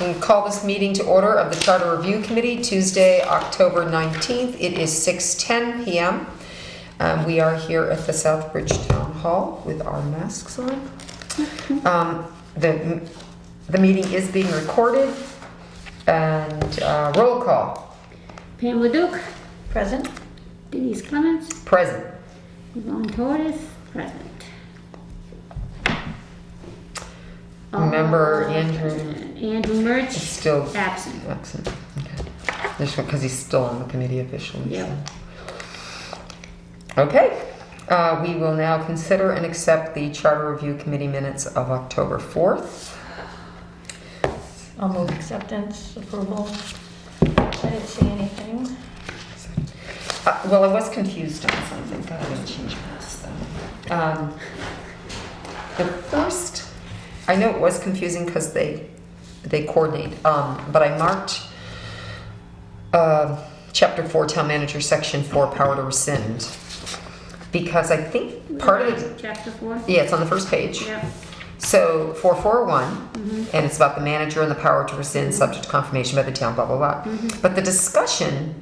We'll call this meeting to order of the Charter Review Committee, Tuesday, October 19th. It is 6:10 p.m. We are here at the Southbridge Town Hall with our masks on. The meeting is being recorded. And roll call. Pamela Duke. Present. Denise Clements. Present. Yvonne Torres. Present. Remember Andrew Murch. is still absent. Okay. Just because he's still on the committee officially. Yep. So. Okay. We will now consider and accept the Charter Review Committee minutes of October 4th. I'll move acceptance, approval. I didn't see anything. Well, I was confused on something. God, I didn't change this though. The first, I know it was confusing because they coordinate, but I marked Chapter 4, Town Manager, Section 4, Power to Rescind, because I think part of it, Chapter 4? yeah, it's on the first page. Yep. So 441, and it's about the manager and the power to rescind subject to confirmation by the town, blah, blah, blah. But the discussion,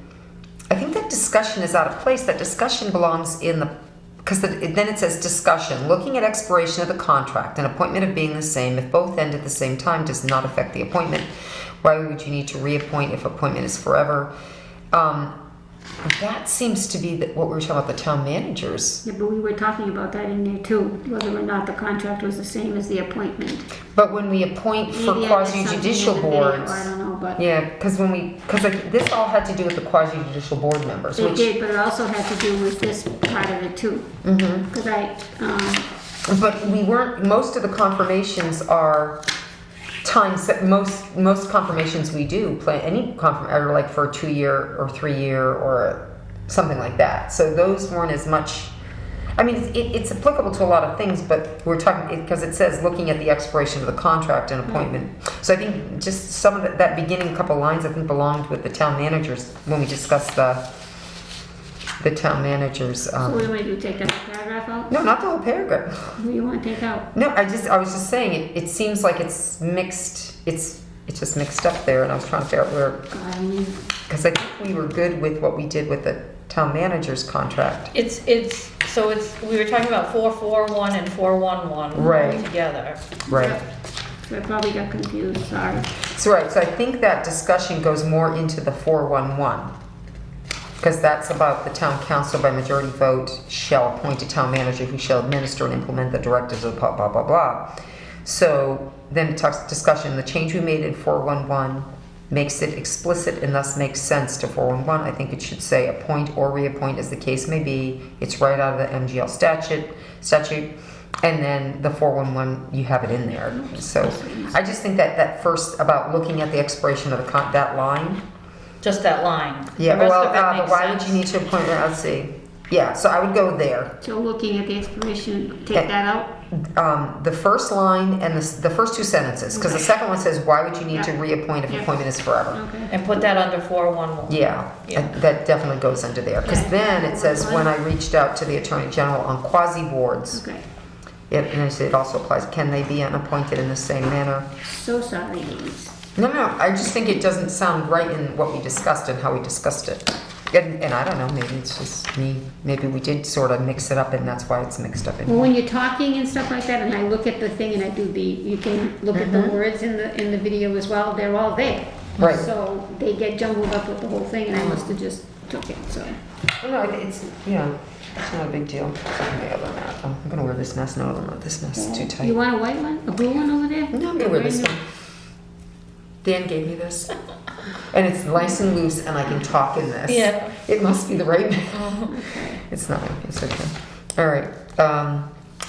I think that discussion is out of place. That discussion belongs in the, because then it says discussion, looking at expiration of the contract and appointment of being the same, if both end at the same time, does not affect the appointment. Why would you need to reappoint if appointment is forever? That seems to be what we were talking about, the town managers. Yeah, but we were talking about that in there too, whether or not the contract was the same as the appointment. But when we appoint for Maybe I missed something quasi-judicial in the video, boards, I don't know, but yeah, because this all had to do with the quasi-judicial board members, it which, did, but it also had to do with this part of it too. Because but we weren't, most of the confirmations are times that most confirmations we do, are like for a 2-year or 3-year or something like that. So those weren't as much, I mean, it's applicable to a lot of things, but we're talking, because it says looking at the expiration of the contract and appointment. So I think just some of that beginning couple lines, I think, belonged with the town managers when we discussed the town managers. so what do we do, take that paragraph out? No, not the whole paragraph. What do you want to take out? No, I was just saying, it seems like it's mixed, it's just mixed up there, and I was trying to figure out where, God, I mean, because I think we were good with what we did with the town manager's contract. We were talking about 441 and 411 Right. together. Right. Yep. So I probably got confused, sorry. So I think that discussion goes more into the 411, because that's about the town council by majority vote shall appoint a town manager who shall administer and implement the directives of blah, blah, blah, blah. So then it talks discussion, the change we made in 411 makes it explicit and thus makes sense to 411. I think it should say appoint or reappoint as the case may be. It's right out of the MGL statute. And then the 411, you have it in there. So I just think that first about looking at the expiration of that line. Just that line. Yeah, The rest well, of it but makes why sense. would you need to appoint, let's see. Yeah, so I would go there. So looking at the expiration, take that out? The first line and the first two sentences, because the second one says, why would you need to Yeah. reappoint if Yeah. appointment is forever? Okay. And put that under 411. Yeah, Yeah. that definitely goes under there. Because Yeah. then it says, when I reached out to the Attorney General on quasi-boards, Okay. and I say it also applies, can they be unappointed in the same manner? So sorry, ladies. No, I just think it doesn't sound right in what we discussed and how we discussed it. And I don't know, maybe it's just me. Maybe we did sort of mix it up and that's why it's mixed up in Well, here. when you're talking and stuff like that, and I look at the thing and I do you can look at the words in the video as well, they're all there. Right. So they get jumbled up with the whole thing and I must have just took it, so. No, it's not a big deal. Okay, other than that, I'm gonna wear this mask. No, this mask is too tight. You want a white one? A blue one over there? No, I'm gonna wear this one. Dan gave me this. And it's nice and loose and I can talk in this. Yeah. It must be the right Okay. It's not, it's okay. All right,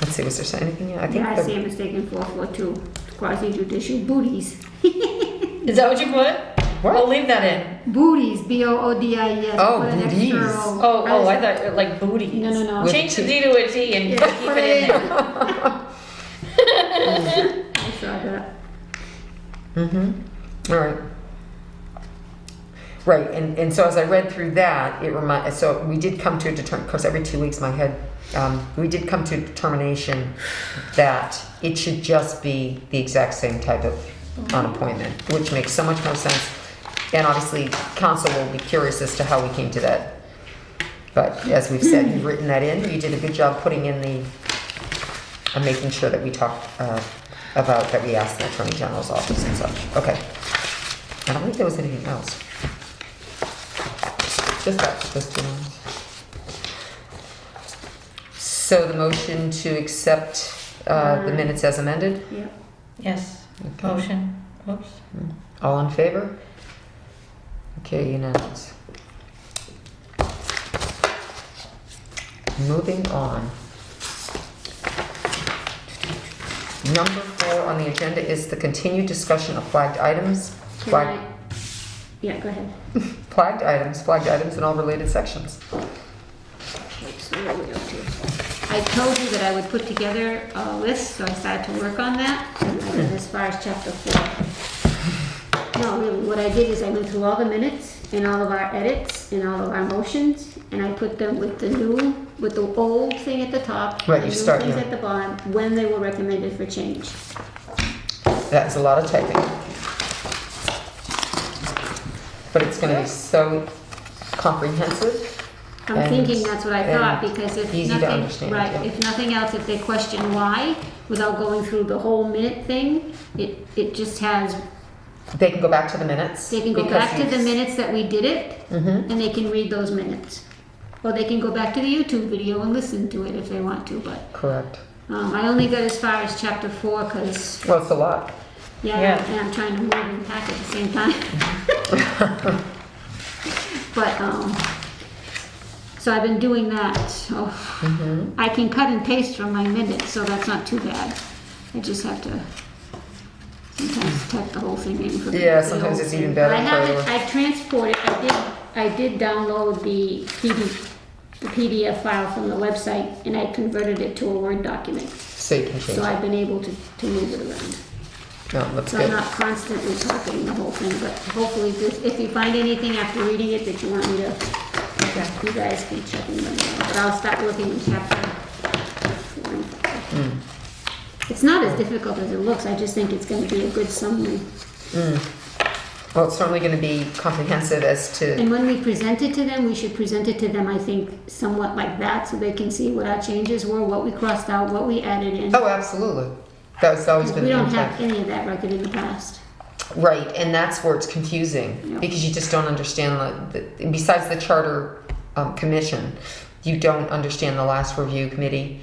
let's see, was there anything? I think Yeah, I see a mistake in 442, quasi judicial booties. Is that what you put? What? I'll leave that in. Booties, B-O-O-D-I-E-S. Oh, Put an booties. extra Oh, I thought like booties. No. With Change the T. D to a T and Yeah, keep put it in it there. I saw that. All right. Right, and so as I read through that, so we did come to a determination, because every 2 weeks my head, we did come to a determination that it should just be the exact same type of on appointment, which makes so much more sense. And obviously, council will be curious as to how we came to that. But as we've said, you've written that in. You did a good job putting in making sure that we talked about, that we asked the Attorney General's office and such. Okay. I don't think there was anything else. Just that, just 2 lines. So the motion to accept the minutes as amended? Yeah. Yes, Okay. motion, oops. All in favor? Okay, unanimous. Moving on. Number 4 on the agenda is the continued discussion of flagged items. Yeah, go ahead. Flagged items in all related sections. Okay, so where are we up to? I told you that I would put together a list, so I started to work on that. And I did as far as chapter 4. No, really, what I did is I went through all the minutes and all of our edits and all of our motions, and I put them with the old thing at the top, Right, the you new start, things yeah. at the bottom, when they were recommended for change. That's a lot of typing. But it's gonna be so comprehensive. I'm And- thinking that's what I thought, and because if easy to nothing, understand, right, yeah. if nothing else, if they question why, without going through the whole minute thing, it just has, They can go back to the minutes. they can go because back to the you've- minutes that we did it, Mhm. and they can read those minutes. Or they can go back to the YouTube video and listen to it if they want to, but, Correct. I only got as far as chapter 4, because, Well, it's a lot. Yeah. and I'm trying to move and pack at the same time. But, so I've been doing that. Mm-hmm. I can cut and paste from my minutes, so that's not too bad. I just have to sometimes type the whole thing in for the. Yeah, the sometimes whole it's thing. even better But I have it, for- I transported, I did download the PDF file from the website, and I converted it to a Word document. So you can change So it. I've been able to move it around. No, that's So I'm good. not constantly typing the whole thing, but hopefully this, if you find anything after reading it that you want me to, you guys can check in them out. But I'll start looking in chapter 4 and 5. Mm. It's not as difficult as it looks, I just think it's gonna be a good summary. Well, it's certainly gonna be comprehensive as to, And when we present it to them, we should present it to them, I think, somewhat like that, so they can see what our changes were, what we crossed out, what we added in. oh, absolutely. That's always been We the don't intent. have any of that record in the past. Right, and that's where it's confusing, Yeah. because you just don't understand besides the charter commission, you don't understand the last review committee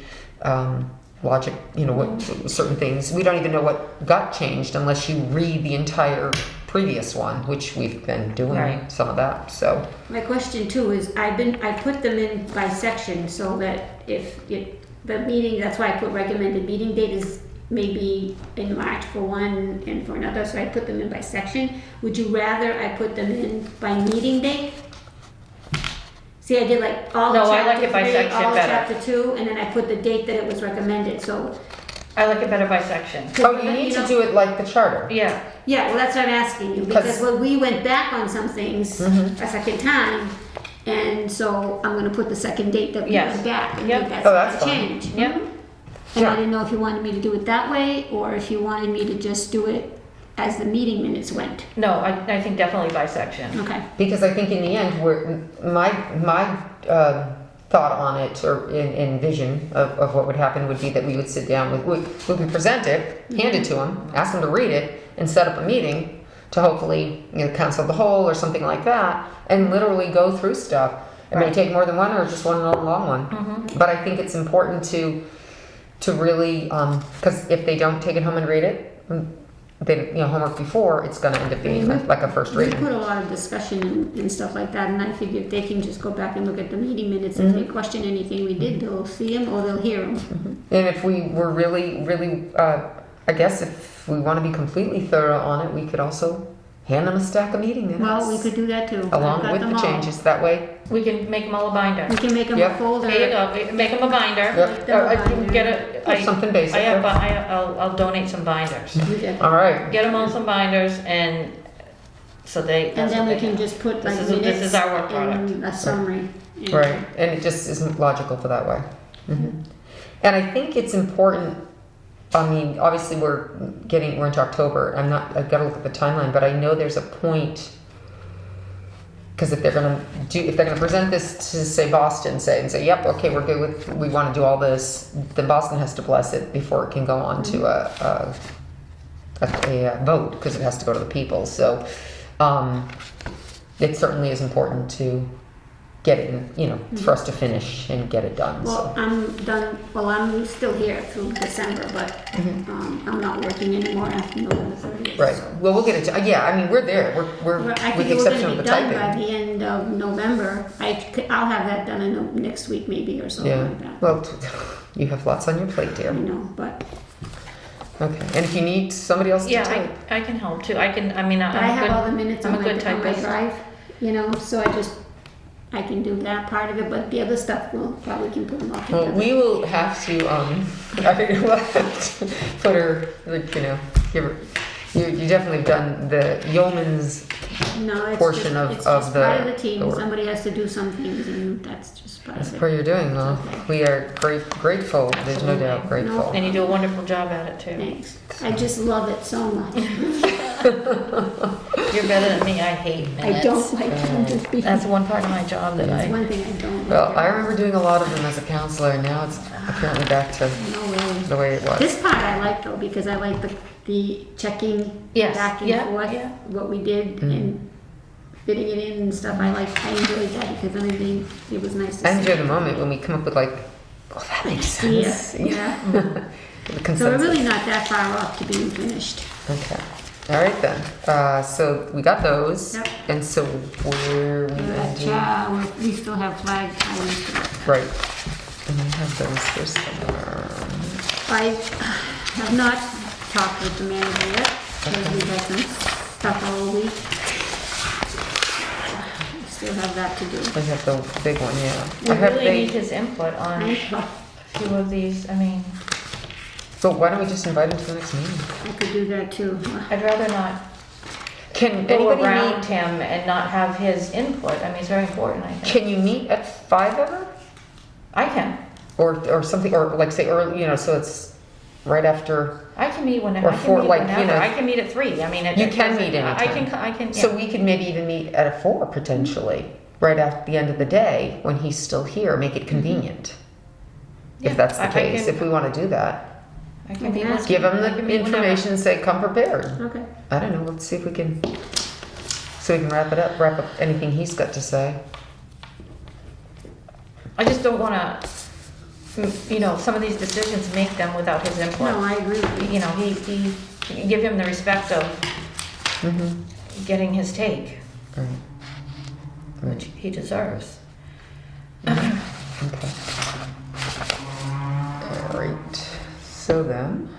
logic, what certain things. We don't even know what got changed unless you read the entire previous one, which we've been doing Right. some of that, so. My question too is, I put them in by section so that if the meeting, that's why I put recommended meeting date is maybe in March for one and for another, so I put them in by section. Would you rather I put them in by meeting date? See, I did like all No, of I like chapter it by 3, section all of better. chapter 2, and then I put the date that it was recommended, so. I like it better by section. Oh, you need to do it like the charter. Yeah, Yeah, well, that's what I'm asking you, Because- because when we went back on some things a second time, and so I'm gonna put the second date that we Yes. went back. I Yep. think Oh, that's a fine. change. yep. And I Yeah. didn't know if you wanted me to do it that way, or if you wanted me to just do it as the meeting minutes went. No, I think definitely by section. Okay, Because I think in the end, my thought on it, or in vision of what would happen would be that we would sit down we would present it, hand it to them, ask them to read it, and set up a meeting to hopefully, council the whole or something like that, and literally go through stuff. It may Right. take more than one or just one long one. But I think it's important to really, because if they don't take it home and read it, they, homework before, it's gonna end up being like a first we reading. put a lot of discussion and stuff like that, and I figured they can just go back and look at the meeting minutes, if they question anything we did, they'll see them or they'll hear them. And if we were really, I guess if we want to be completely thorough on it, we could also hand them a stack of meeting minutes. Well, we could do that too. I've Along got with them the all. changes, that way. We can make them all a binder. We can make them a Yep. folder. There you go, make them a binder. Yep. them a I can binder. get a, Or something basic. I have, I'll donate some binders. You did. All right. Get them on some binders and so they. And that's then what we they can have. just put This like is- this minutes is our work and a summary. And- Right. And it just isn't logical for that way. And I think it's important I mean, obviously we're into October. I've got to look at the timeline, but I know there's a point, because if they're gonna present this to, say, Boston, and say, yep, okay, we want to do all this, then Boston has to bless it before it can go on to a vote, because it has to go to the people. So, it certainly is important to get it, for us to finish and get it done. Well, So. I'm done, I'm still here through December, but I'm not working anymore after November 30th. Right. so. Well, we'll get it. Yeah. I mean, we're there. We're Well, I with think the we're exception gonna of be the done by typing. the end of November. I'll have that done in next week maybe or something Yeah. like that. Well, you have lots on your plate, I dear. know, but Okay. And if you need somebody else to Yeah, type, I can help too. I mean, I have all the minutes I'm on a my good on my typist. drive, so I can do that part of it, but the other stuff we'll probably can put them all well, together. we will have to. We'll have to put her. Give her. You definitely have done the yeoman's No, it's portion just, of- it's of just the- part of the team. the work. Somebody has to do some things, and that's just part That's of what it. you're doing. Well, we are grateful. There's no doubt grateful. And you do a wonderful job at it too. Thanks. I just love it so much. You're better than me. I hate minutes. I don't like them to be. That's one part of my job that That's I. one thing I don't like. Well, I remember doing a lot of them as a counselor, and now it's apparently back to No way. the way it was. This part I like though, because I like the checking Yes. back and Yeah, forth, yeah. what we did and fitting it in and stuff. I enjoyed that because it was nice to I see. enjoy the moment when we come up with oh, that makes sense. Yeah. The So we're consensus. really not that far off to being finished. Okay. All right then. So we got those. Yep. And so where we ending? We still have flag items to look at. Right. And we have those here somewhere. I have not talked with the manager yet, because we've had some stuff all week. We still have that to do. I have the big one, yeah. We really need his input on a few of these. I mean, But why don't we just invite him to the next meeting? I could do that too. I'd rather not Can go anybody around meet? him and not have his input. I mean, it's very important, I think. Can you meet at 5 ever? I can. Or something, or like say early, so it's right after. I can meet whenever. Or I can for, meet like, whenever. you know- I can meet at 3. I mean, You can meet anytime. I can. Yeah. So we could maybe even meet at 4 potentially, right at the end of the day when he's still here, make it convenient. Yeah, If that's the I case, can- if we want to do that. I can meet Yeah. once- Give him I the can meet whenever. information, say come prepared. Okay. I don't know, let's see if we can, so we can wrap up anything he's got to say. I just don't want to, some of these decisions make them without his input. No, I agree with you. He give him the respect of Mm-hmm. getting his take, Right. which he deserves. Okay. All right, so then,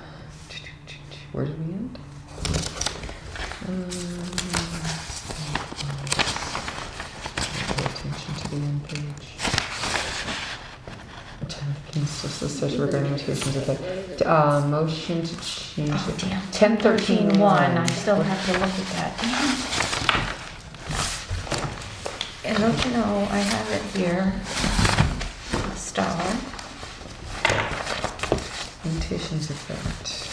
where did we end? Pay attention to the end page. Says regarding limitations of the, motion to change it. 1013-1. I still have to look at that. And don't you know, I have it here, star. Limitations effect.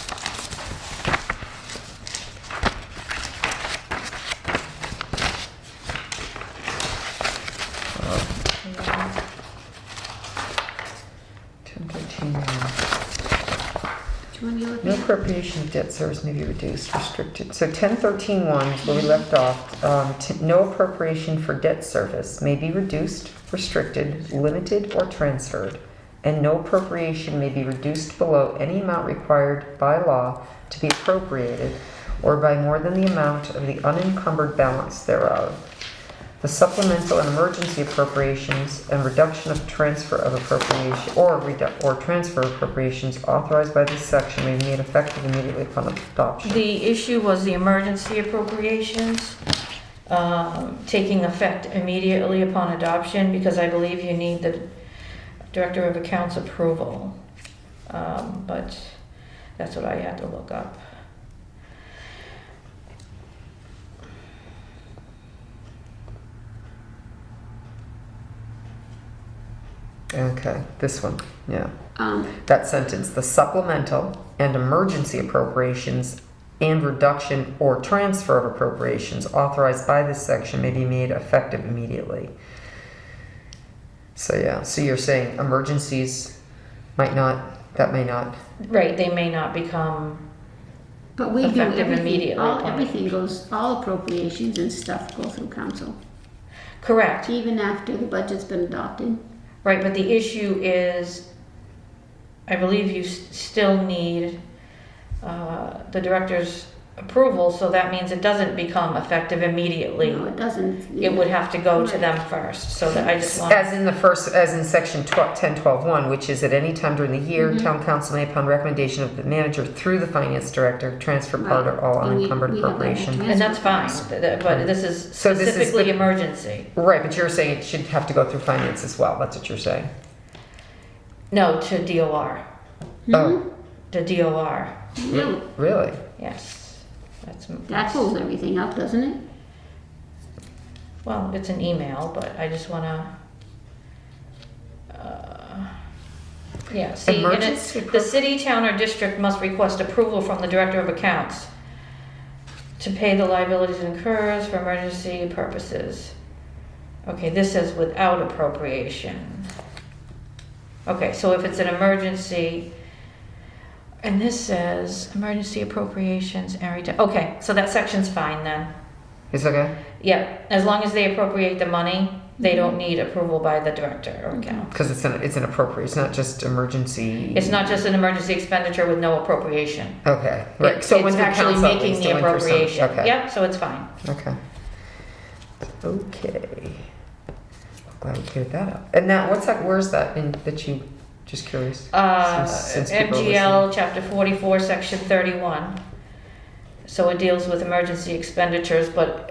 Which one are you looking No at? appropriation of debt service may be reduced, restricted. So 1013-1 is where we left off. No appropriation for debt service may be reduced, restricted, limited, or transferred. And no appropriation may be reduced below any amount required by law to be appropriated, or by more than the amount of the unencumbered balance thereof. The supplemental and emergency appropriations and reduction of transfer of appropriation or transfer appropriations authorized by this section may be made effective immediately upon adoption. The issue was the emergency appropriations, taking effect immediately upon adoption, because I believe you need the Director of Accounts approval. But that's what I had to look up. Okay, this one, yeah. Um, That sentence, the supplemental and emergency appropriations and reduction or transfer of appropriations authorized by this section may be made effective immediately. So yeah, so you're saying emergencies may not. Right, they may not become, But we do Effective everything, immediately all, upon everything goes, all appropriations and stuff go through council, correct, even after the budget's been adopted. right, but the issue is, I believe you still need the director's approval, so that means it doesn't become effective immediately. No, it doesn't. It would have to go to Right. them first, so that I just want. As in section 10.12.1, which is at any time during the year, town council may, upon recommendation of the manager through the finance director, transfer part or all Right. And we unencumbered have that appropriation. And that's fine, but this is So this is specifically the- emergency. Right, but you're saying it should have to go through finance as well. That's what you're saying. No, to DOR, Oh, to DOR, Really? really? yes. That pulls everything up, doesn't it? Well, it's an email, but I just wanna, yeah, see, and it's, Emergency the city, town, or district must request approval from the director of accounts to pay the liabilities incurs for emergency purposes. Okay, this says without appropriation. Okay, so if it's an emergency, and this says emergency appropriations and okay, so that section's fine then. It's okay? Yeah, as long as they appropriate the money, they don't need approval by the director of accounts. Because it's an appropriate, it's not just emergency. It's not just an emergency expenditure with no appropriation. Okay, right. It's when the actually council making needs the to win for some- appropriation. Okay. Yep, so it's fine. Okay. Okay. Glad we cleared that up. And now, where's that that you, just curious? Since people are MGL Chapter 44, Section 31. So it deals with emergency expenditures, but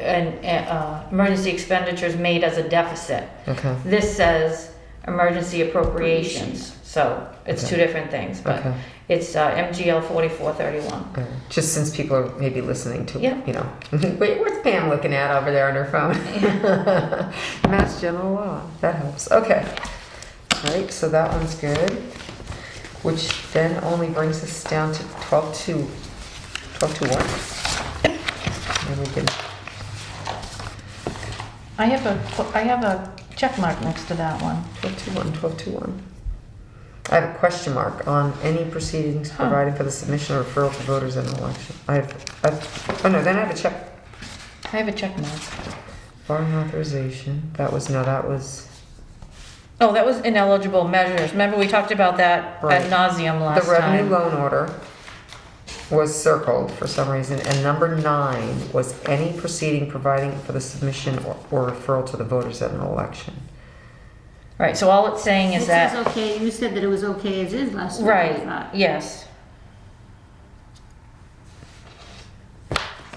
emergency expenditures made as a deficit. Okay, This says emergency appropriations, so it's Okay. two different things, but okay. it's MGL 4431. Just since people are maybe listening to, Yeah. Wait, what's Pam looking at over there on her phone? Mass General Law, that helps. Okay. All right, so that one's good. Which then only brings us down to 12.2.1. And we can, I have a check mark next to that one. 12.2.1. I have a question mark on any proceedings providing for the submission or referral to voters in an election. Oh no, then I have a check. I have a check mark. Barring authorization, that was. Oh, that was ineligible measures. Remember, we talked about that Right. ad nauseum last The revenue time. loan order was circled for some reason, and number 9 was any proceeding providing for the submission or referral to the voters at an election. Right, so all it's saying is It that, says okay, you said that it was okay as is last week. I right, thought. yes.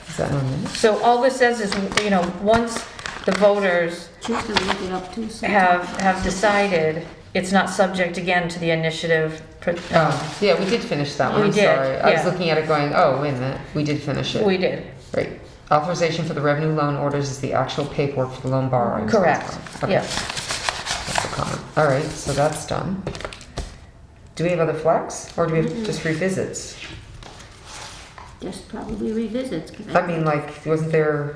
Is that on there? So all this says is, once the voters She's gonna look it up too. so- have decided, it's not subject again to the initiative. Yeah, we did finish that one. We I'm did, sorry. I was yeah. looking at it going, oh, wait a minute. We did finish it. We did, Right. Authorization for the revenue loan orders is the actual paperwork for the loan borrowing. so correct, that's fine. Okay. yeah. That's the comment. All right, so that's done. Do we have other flags, or do we have just revisits? Just probably revisits. 'cause I mean, like, wasn't there?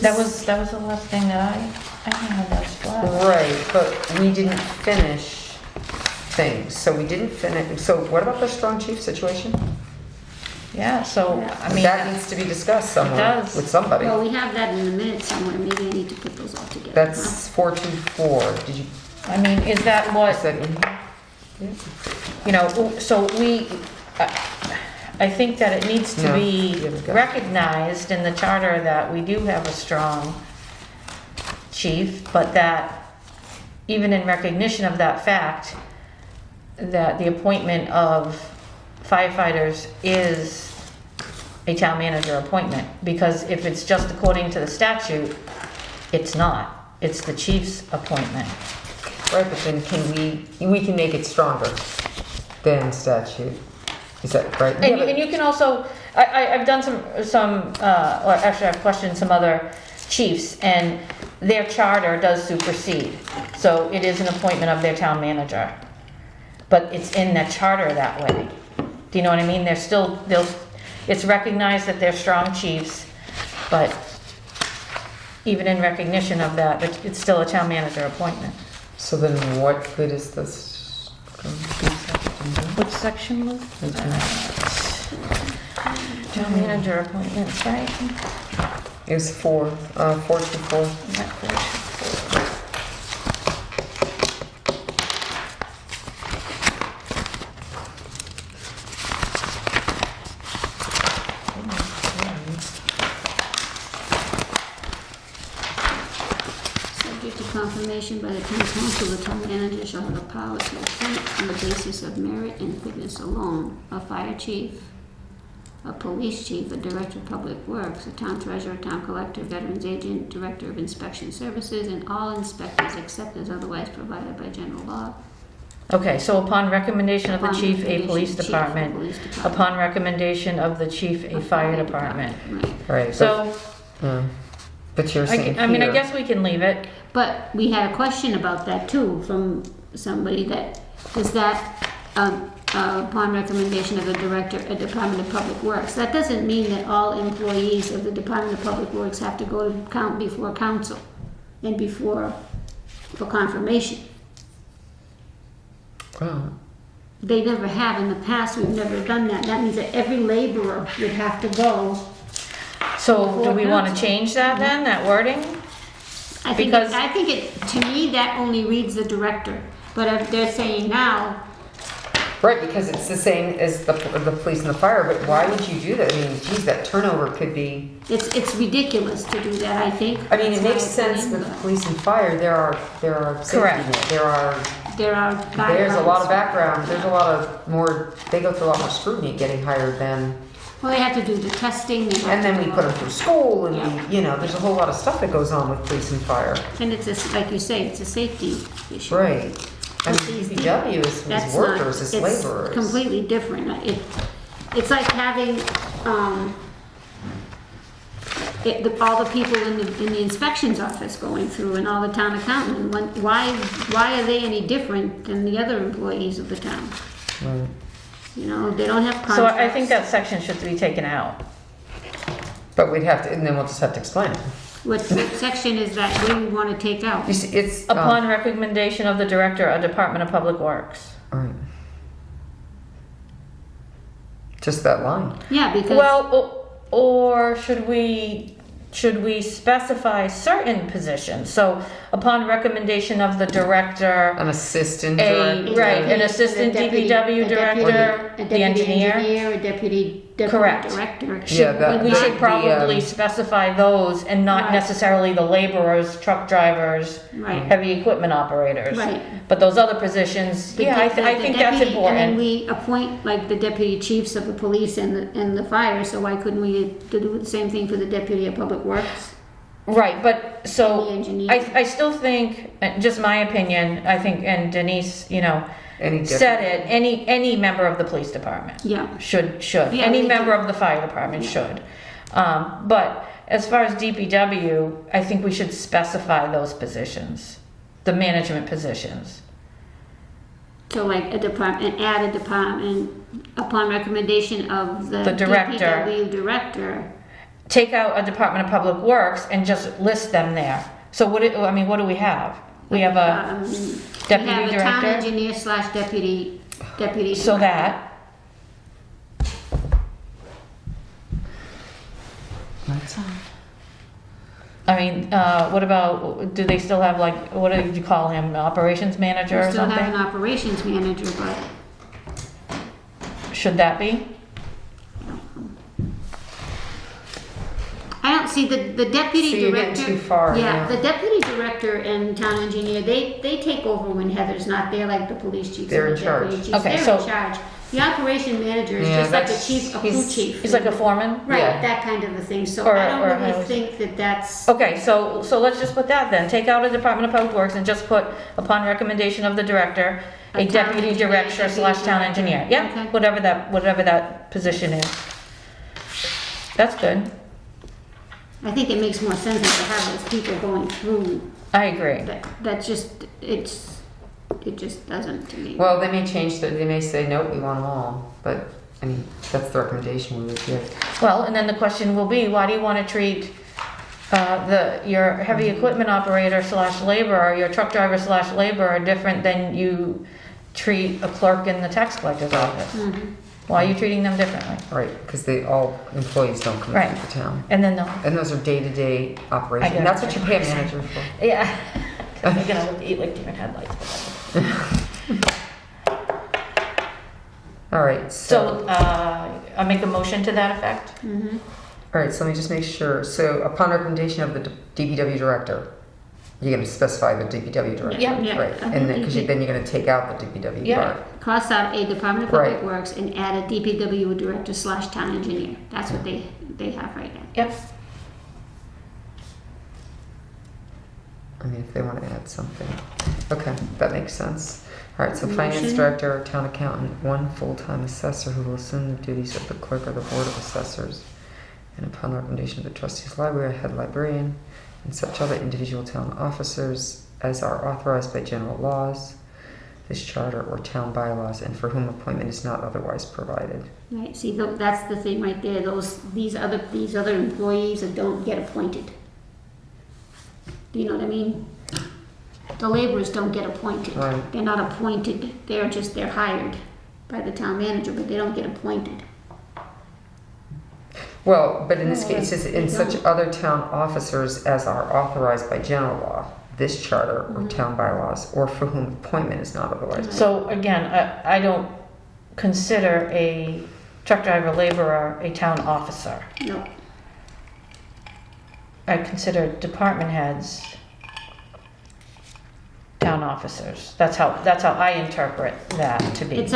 That was the last thing that I had that flag. Right, but we didn't finish things. So we didn't finish. So what about the strong chief situation? Yeah, so, I mean, that needs to be discussed somewhere does. with somebody. Well, we have that in the minutes somewhere, maybe I need to put those all together. That's 424. Did you? I mean, is that what? Is that in here? So I think that it needs to No, be you haven't got it. recognized in the charter that we do have a strong chief, but that even in recognition of that fact, that the appointment of firefighters is a town manager appointment, because if it's just according to the statute, it's not. It's the chief's appointment. Right, but then we can make it stronger than statute. Is that right? And you can also, I've done some, or actually I've questioned some other chiefs, and their charter does supersede. So it is an appointment of their town manager. But it's in the charter that way. Do you know what I mean? It's recognized that they're strong chiefs, but even in recognition of that, it's still a town manager appointment. So then what good is this? Which section was town manager appointments, right? It was 424. Isn't that 424? Subject to confirmation by the town council, the town manager shall have the power to appoint on the basis of merit and fitness alone, a fire chief, a police chief, a director of public works, a town treasurer, town collector, veterans agent, director of inspection services, and all inspectors except as otherwise provided by general law. Okay, so upon recommendation of the Upon chief, a recommendation police of the chief, a department. police department. Upon recommendation of the chief, a fire department. Right. Right. So, But you're saying I mean, I here- guess we can leave it. But we had a question about that too from somebody that, is that upon recommendation of the director at Department of Public Works? That doesn't mean that all employees of the Department of Public Works have to go to before council and for confirmation. Well, They never have in the past, we've never done that. That means that every laborer would have to go. So do we want to council. change that then, that wording? I think, Because- to me, that only reads the director. But if they're saying now, right, because it's the same as the police and the fire, but why would you do that? I mean, geez, that turnover could be, it's ridiculous to do that, I think. I mean, it That's my makes sense opinion, with but police and fire, there are safety Correct. nets, There are there's a lot of guidelines. background, there's a lot of more, they go through a lot more scrutiny getting hired than, Well, they have to do the testing. They have and then to we do put them all- through school and Yeah. we, there's a whole lot of stuff that goes on with police and fire. And it's, like you say, it's a safety issue. Right. I But mean, these- DPW is That's workers, not- it's laborers. It's completely different. It's like having, all the people in the inspections office going through and all the town accountant. Why are they any different than the other employees of the town? Right. They don't have contracts. So I think that section should be taken out. But we'd have to, and then we'll just have to explain it. What section is that, what do you want to take out? You see, it's. Upon recommendation of the director of Department of Public Works. Right. Just that line. Yeah, because. Well, or should we specify certain positions? So upon recommendation of the director, An assistant A- director. right, an assistant DPW director, the engineer. A deputy Correct. director. Yeah, that- we not should the, probably specify those and not Right. necessarily the laborers, truck drivers, Right. heavy equipment operators. Right. But those other positions, The yeah, I the think that's deputy- And then important. we appoint like the deputy chiefs of the police and the fire, so why couldn't we do the same thing for the deputy of public works? Right, but The so engineer. I still think, just my opinion, I think, and Denise, Any said it, any member of the police department Yeah, should, Yeah, any we member do. of the fire department should. But as far as DPW, I think we should specify those positions, the management positions. so like a department, add a department upon recommendation of the The director. DPW director. Take out a Department of Public Works and just list them there. So what do we have? We have a deputy We have a town director, engineer / deputy so director. that, That's all. I mean, what about, do they still have like, what did you call him, operations manager We or still have an something? operations manager, but Should that be? I don't see the deputy So you're director. getting too far, Yeah, yeah. the deputy director and town engineer, they take over when Heather's not there, like the police chiefs. They're and in the deputy charge. chiefs. Okay, They're so- in charge. The operation manager is Yeah, just like a that's- chief, a crew he's- chief. He's like a foreman? Right, Yeah. that kind of a thing. So Or- I don't or really how- think that that's, Okay, so let's just put that then. Take out a Department of Public Works and just put upon recommendation of the director, A a town deputy engineer, director deputy / town director. engineer. Yeah, Okay. whatever that position is. That's good. I think it makes more sense than to have those people going through. I agree. That just, it just doesn't to me. Well, they may change, they may say, nope, we want them all, but, I mean, that's the recommendation we would give. Well, and then the question will be, why do you want to treat your heavy equipment operator / laborer, your truck driver / laborer different than you treat a clerk in the tax collector's office? Mhm. Why are you treating them differently? Right, because all employees don't come Right. through the town. And then the, And those are day-to-day I operations, get and that's it. what you pay a manager for. yeah, because they're gonna look, eat like deer in headlights. But All right, so, I make a motion to that effect. Mhm. All right, so let me just make sure. So upon recommendation of the DPW director, you're gonna specify the DPW director? Yeah. Yeah. Right, and then, because then you're gonna take out the DPW Yeah. part. Cross out a Department of Public Right. Works and add a DPW director / town engineer. That's what they have right now. Yep. I mean, if they want to add something. Okay, that makes sense. All right, so finance Motion. director, town accountant, one full-time assessor who will assume the duties of the clerk of the board of assessors. And upon the recommendation of the trustees library, head librarian, and such other individual town officers as are authorized by general laws, this charter or town bylaws, and for whom appointment is not otherwise provided. Right, see, that's the thing right there, these other employees that don't get appointed. Do you know what I mean? The laborers don't get appointed. Right. They're not appointed, they're hired by the town manager, but they don't get appointed. Well, but in this Oh, case, it says in such other town officers as are authorized by general law, this charter or town bylaws, or for whom appointment is not otherwise. So again, I don't consider a truck driver laborer a town officer. No, I consider department heads town officers. That's how I interpret that to be. it's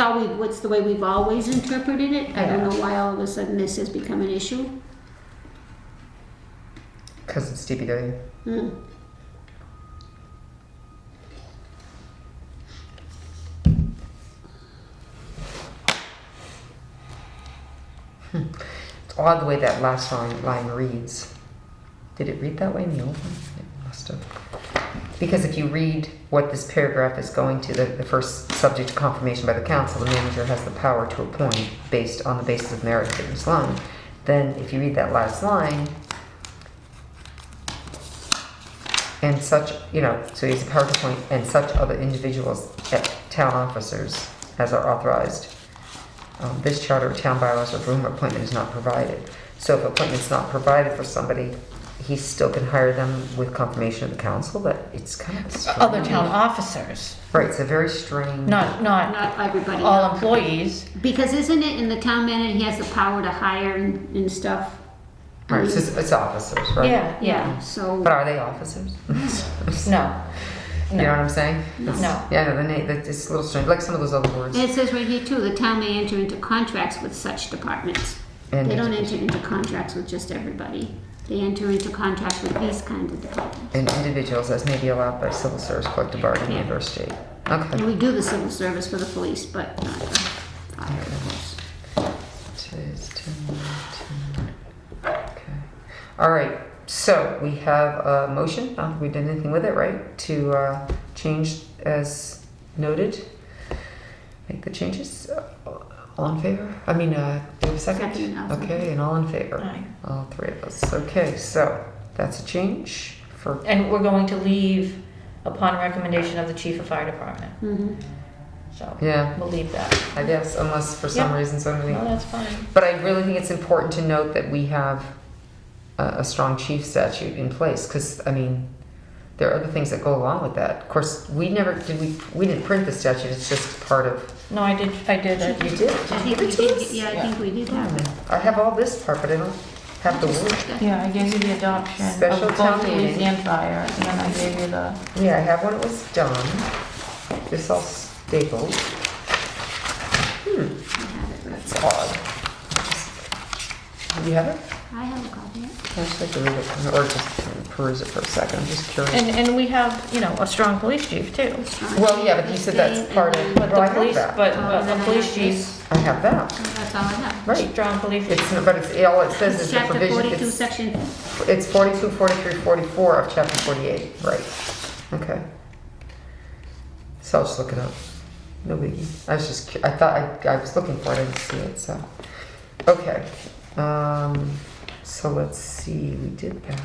the way we've always interpreted it. I don't Yeah. know why all of a sudden this has become an issue. Because it's DPW. Hmm. It's odd the way that last line reads. Did it read that way in the old one? It must have. Because if you read what this paragraph is going to, the first subject to confirmation by the council, the manager has the power to appoint based on the basis of merit fitness alone. Then if you read that last line, and such, so he has the power to appoint and such other individuals, town officers, as are authorized. This charter or town bylaws or for whom appointment is not provided. So if appointment's not provided for somebody, he still can hire them with confirmation of the council, but it's kind of strange. Other town officers, Right, it's a very strange. not Not everybody. all employees. Because isn't it in the town manager, he has the power to hire and stuff? I Right, mean, it's officers, right? Yeah, so, But are they officers? no. You know what I'm saying? No. It's- Yeah, no, the name, it's a little strange, like some of those other words. and it says right here too, the town may enter into contracts with such departments. And They don't enter into contracts with just everybody. They enter into contracts with these kinds of departments. And individuals as may be allowed by civil service, collective bargaining, and or state. And Okay. we do the civil service for the police, but not the fire, of course. Today's 10/19. Okay. All right, so we have a motion, we did anything with it, right? To change as noted, make the changes. All in favor? I mean, do you have a second? Second, I'll second. Okay, and all in favor? Aye. All three of us. Okay, so that's a change for, And we're going to leave upon recommendation of the chief of fire department. Mhm. So yeah, we'll leave that. I guess, unless for some Yeah. reason somebody. No, that's fine. But I really think it's important to note that we have a strong chief statute in place, because, I mean, there are other things that go along with that. Of course, we didn't print the statute, it's just part of. No, I did. You did? I think we did, yeah, I think we did have it. I have all this part, but I don't have the word. Yeah, I gave you the adoption Special of town both meeting. police and fire, and then I gave you the. Yeah, I have when it was done. This all stapled. I have it right. It's odd. Do you have it? I have a copy. I just like to read it, or just peruse it for a second, I'm just curious. And we have, you know, a strong police chief too. Well, yeah, but you said that's part of, But well, I the have police, that. but then a I police have chief, this. I have that. That's all I have. Right. strong police. But it's, all it says is the Chapter provision, 42, it's, section, it's 42, 43, 44 of chapter 48, right, okay. So I'll just look it up, no biggie. I was just, I thought, I was looking for it, I didn't see it, so. Okay, so let's see, we did that.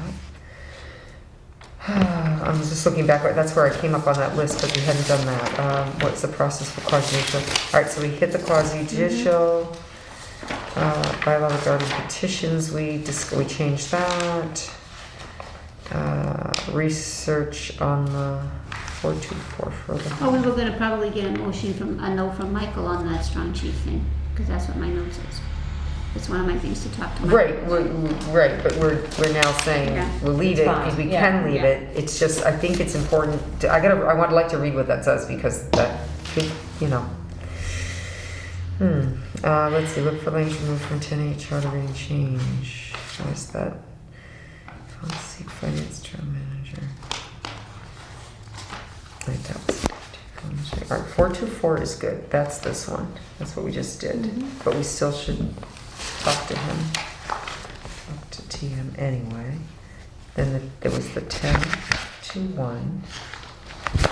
I'm just looking back, that's where I came up on that list, but we hadn't done that. What's the process for quasi-judicial? All right, so we hit the quasi-judicial. Bylaw regarding petitions, we changed that. Research on the 424 further. oh, we were gonna probably get a motion from, a note from Michael on that strong chief thing, because that's what my note says. It's one of my things to talk to Michael. Right, but we're now saying Yeah. we'll leave it It's because we fine, yeah. can leave Yeah. it. It's just, I think it's important, I would like to read what that says because that could, you know. Let's see, look for language removed from 10.8 charter rating change. Why is that? Let's see, finance town manager. Wait, that was. All right, 424 is good. That's this one. That's what we just did. But we still should talk to him. Talk to TM anyway. Then there was the 10.2.1.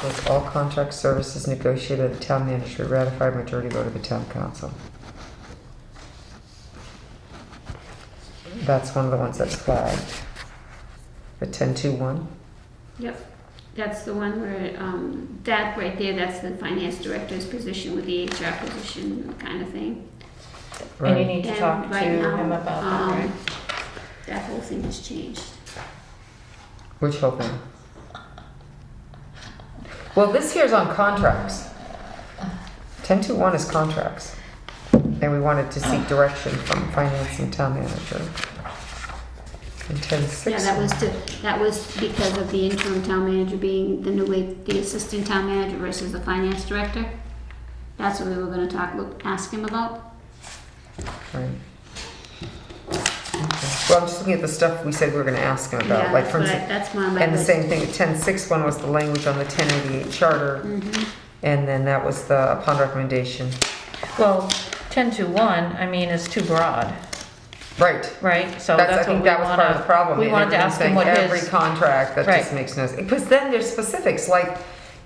Was all contract services negotiated by the town manager, ratified majority vote of the town council. That's one of the ones that's flagged. The 10.2.1. Yep, that's the one where, that right there, that's the finance director's position with the HR position kind of thing. And you need to And talk to right now, him about that, right? That whole thing has changed. Which whole thing? Well, this here's on contracts. 10.2.1 is contracts. And we wanted to seek direction from finance and town manager. And 10.6. Yeah, that was because of the interim town manager being the assistant town manager versus the finance director. That's what we were gonna ask him about. Right. Okay. Well, I'm just looking at the stuff we said we were gonna ask him about, Yeah, like for that's one of my and the list. same thing, 10.6.1 was the language on the 1088 charter, and then that was the upon recommendation. Well, 10.2.1, I mean, is too broad, Right. right? So I that's what think we that was part of the problem. We wanted to ask him what Every his, contract, that Right. just makes no sense. Because then there's specifics, like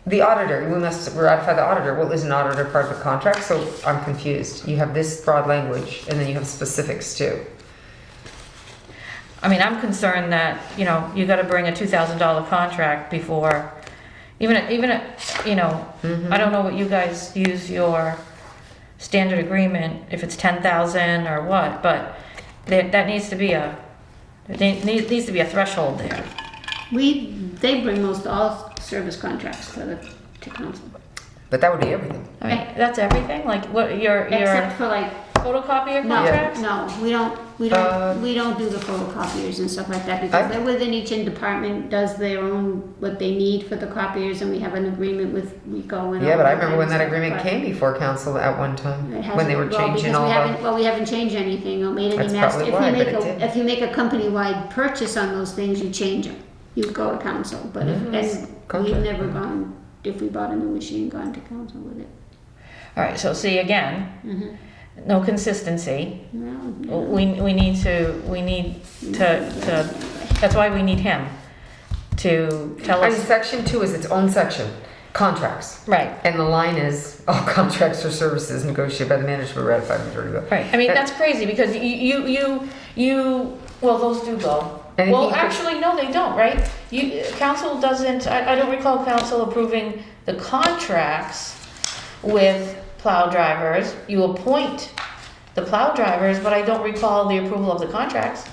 the auditor, we must ratify the auditor. Well, is an auditor part of the contract? So I'm confused. You have this broad language, and then you have specifics too. I mean, I'm concerned that, you know, you gotta bring a $2,000 contract before, even, you know, I don't know what you guys use your standard agreement, if it's 10,000 or what, but that needs to be there needs to be a threshold there. They bring most all service contracts to council. But that would be everything. I mean, that's everything, like what, your Except for like, photocopier no, contracts? no, we don't do the photocopiers and stuff like that because they're within each department does their own, what they need for the copiers and we have an agreement with Rico and. Yeah, all but I that remember kind when of that stuff, agreement but came before council at one time, it when they were hasn't- well, changing because all the. Well, we haven't changed anything or made any That's master. probably why, but it did. If you make a company-wide purchase on those things, you change them. You go to council, but and we've Contract. never gone, if we bought a new machine, gone to council with it. All right, so see, again, no consistency. No, We need to, that's why we need him to tell I mean, us. section 2 is its own section, contracts. Right, And the line is, all contracts or services negotiated by the manager will ratify majority vote. right. I mean, that's crazy because well, those do go. And Well, he- actually, no, they don't, right? Council doesn't, I don't recall council approving the contracts with plow drivers. You appoint the plow drivers, but I don't recall the approval of the contracts.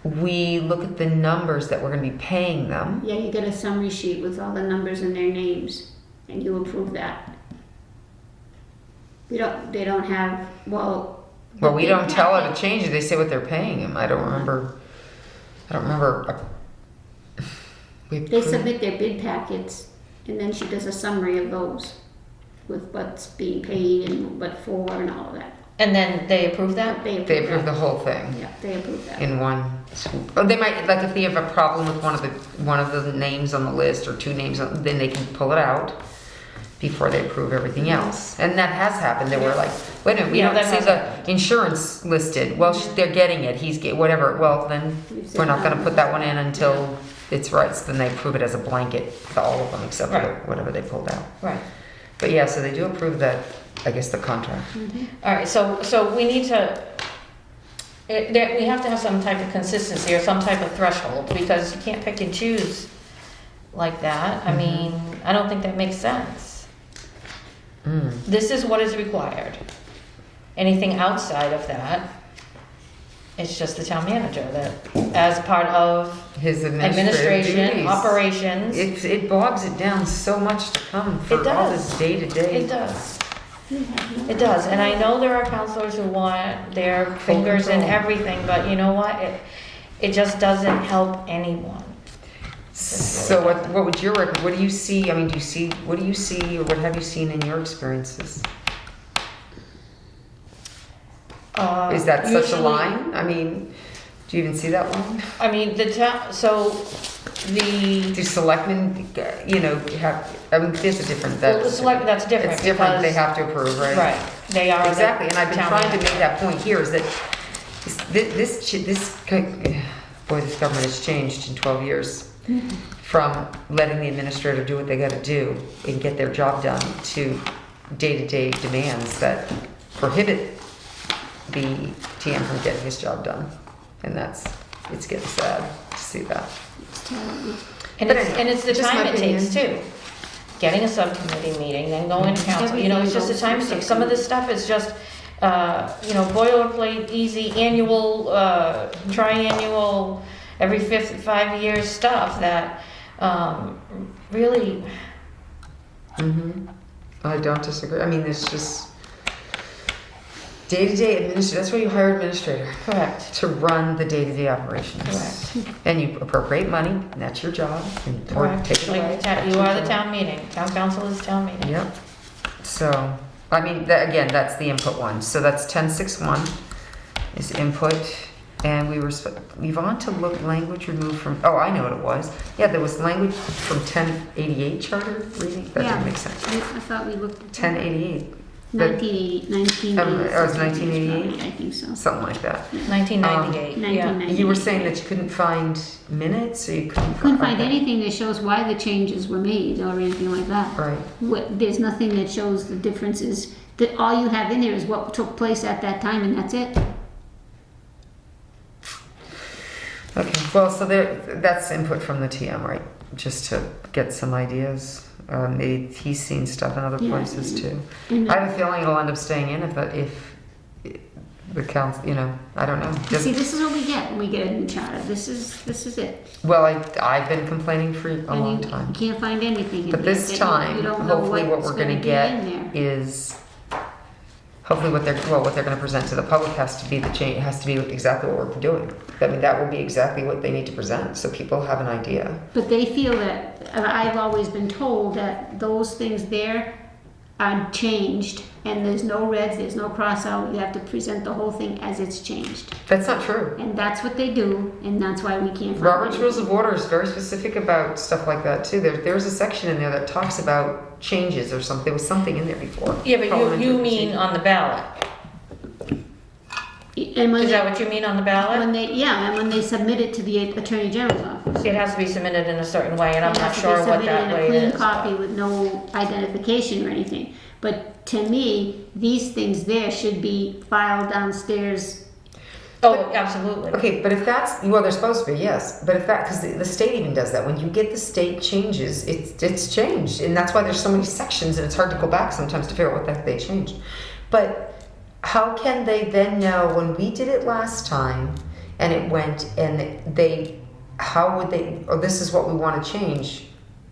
We look at the numbers that we're gonna be paying them. Yeah, you get a summary sheet with all the numbers and their names, and you approve that. They don't have, well. Well, we the don't bid tell her packet- to change it, they say what they're paying him. I don't remember. We They approved- submit their bid packets, and then she does a summary of those with what's being paid and what for and all of that. And then they approve that? They They approve approve the that. whole thing Yeah, they approve that. in one swoop. Oh, they might, like if they have a problem with one of the names on the list or two names, then they can pull it out before they approve everything else. And that has happened. They were like, wait a minute, we Yeah, don't that see has the happened. insurance listed. Well, they're getting it. Whatever. Well, then we're not gonna put that one in until it's right. So then they approve it as a blanket to all of them except for Right. whatever they pulled out. Right. But yeah, so they do approve that, I guess, the contract. All right, so we need to, we have to have some type of consistency or some type of threshold, because you can't pick and choose like that. I mean, I don't think that makes sense. Mm. This is what is required. Anything outside of that, it's just the town manager that, as part of His administrative administration, duties. operations. It bogs it down so much to come for It all does. this day to day. It does. It does, and I know there are counselors who want their fingers in control. everything, but you know what? It just doesn't help anyone. So what would your what do you see? I mean, what do you see or what have you seen in your experiences? Is that such a Usually- line? I mean, do you even see that line? I mean, Do selectmen, I mean, there's a different, well, the select, that's different. it's different, they because- have to approve, right? Right, they are. the Exactly, and I've been town trying to manager. make that point here, is that boy, this government has changed in 12 years. From letting the administrator do what they gotta do and get their job done to day-to-day demands that prohibit the TM from getting his job done. And it's getting sad to see that. It's terrible. And But it's, anyway, and it's the just time my it takes opinion. too. Getting a subcommittee meeting, then going to council, you know, it's just the time it takes. Some of this stuff is just, boilerplate, easy, annual, triannual, every 5 years stuff that, really, I don't disagree. I mean, it's just day-to-day administrator, that's why you hire an administrator, correct, to run the day-to-day operations. correct, And you appropriate money, and that's your job, or correct. take it away. Like, that's you your are the job. town meeting, town council is town meeting. Yep. So, I mean, again, that's the input one. So that's 10.6.1 is input. And we've on to look language removed from, oh, I know what it was. Yeah, there was language from 1088 charter reading. That Yeah. didn't make sense. I thought we looked at 1088, 1980. Oh, it was 1988? I think so. something like that. 1998, yeah. 1998. You were saying that you couldn't find minutes, or you Couldn't find okay. anything that shows why the changes were made or anything like that. Right. There's nothing that shows the differences. That all you have in there is what took place at that time, and that's it. Okay. Well, so that's input from the TM, right? Just to get some ideas. Maybe he's seen stuff in other Yeah. places too. And I have a feeling it'll end up staying in if the council, I don't know. see, this is what we get when we get a new charter. This is it. Well, I've been complaining for a long And time. you can't find anything in But there this that time, you don't know hopefully what what's we're gonna be get in there. is, hopefully what they're gonna present to the public has to be has to be exactly what we're doing. I mean, that will be exactly what they need to present, so people have an idea. But they feel that, I've always been told that those things there are changed, and there's no reds, there's no cross out, you have to present the whole thing as it's changed. That's not true. And that's what they do, and that's why we can't find Robert's anything. Rules of Order is very specific about stuff like that too. There's a section in there that talks about changes or something. There was something in there before. Yeah, but you Parliamentary mean procedure. on the ballot. And when Is that they, what you mean on the ballot? and when they submit it to the Attorney General's office. See, it has to be submitted in a certain way, and I'm It not has to be sure what submitted that way in a is. clean copy with no identification or anything. But to me, these things there should be filed downstairs. Oh, absolutely. Okay, but if they're supposed to be, yes. But if because the state even does that. When you get the state changes, it's changed. And that's why there's so many sections and it's hard to go back sometimes to figure out what the heck they changed. But how can they then know when we did it last time and it went and how would they, or this is what we want to change,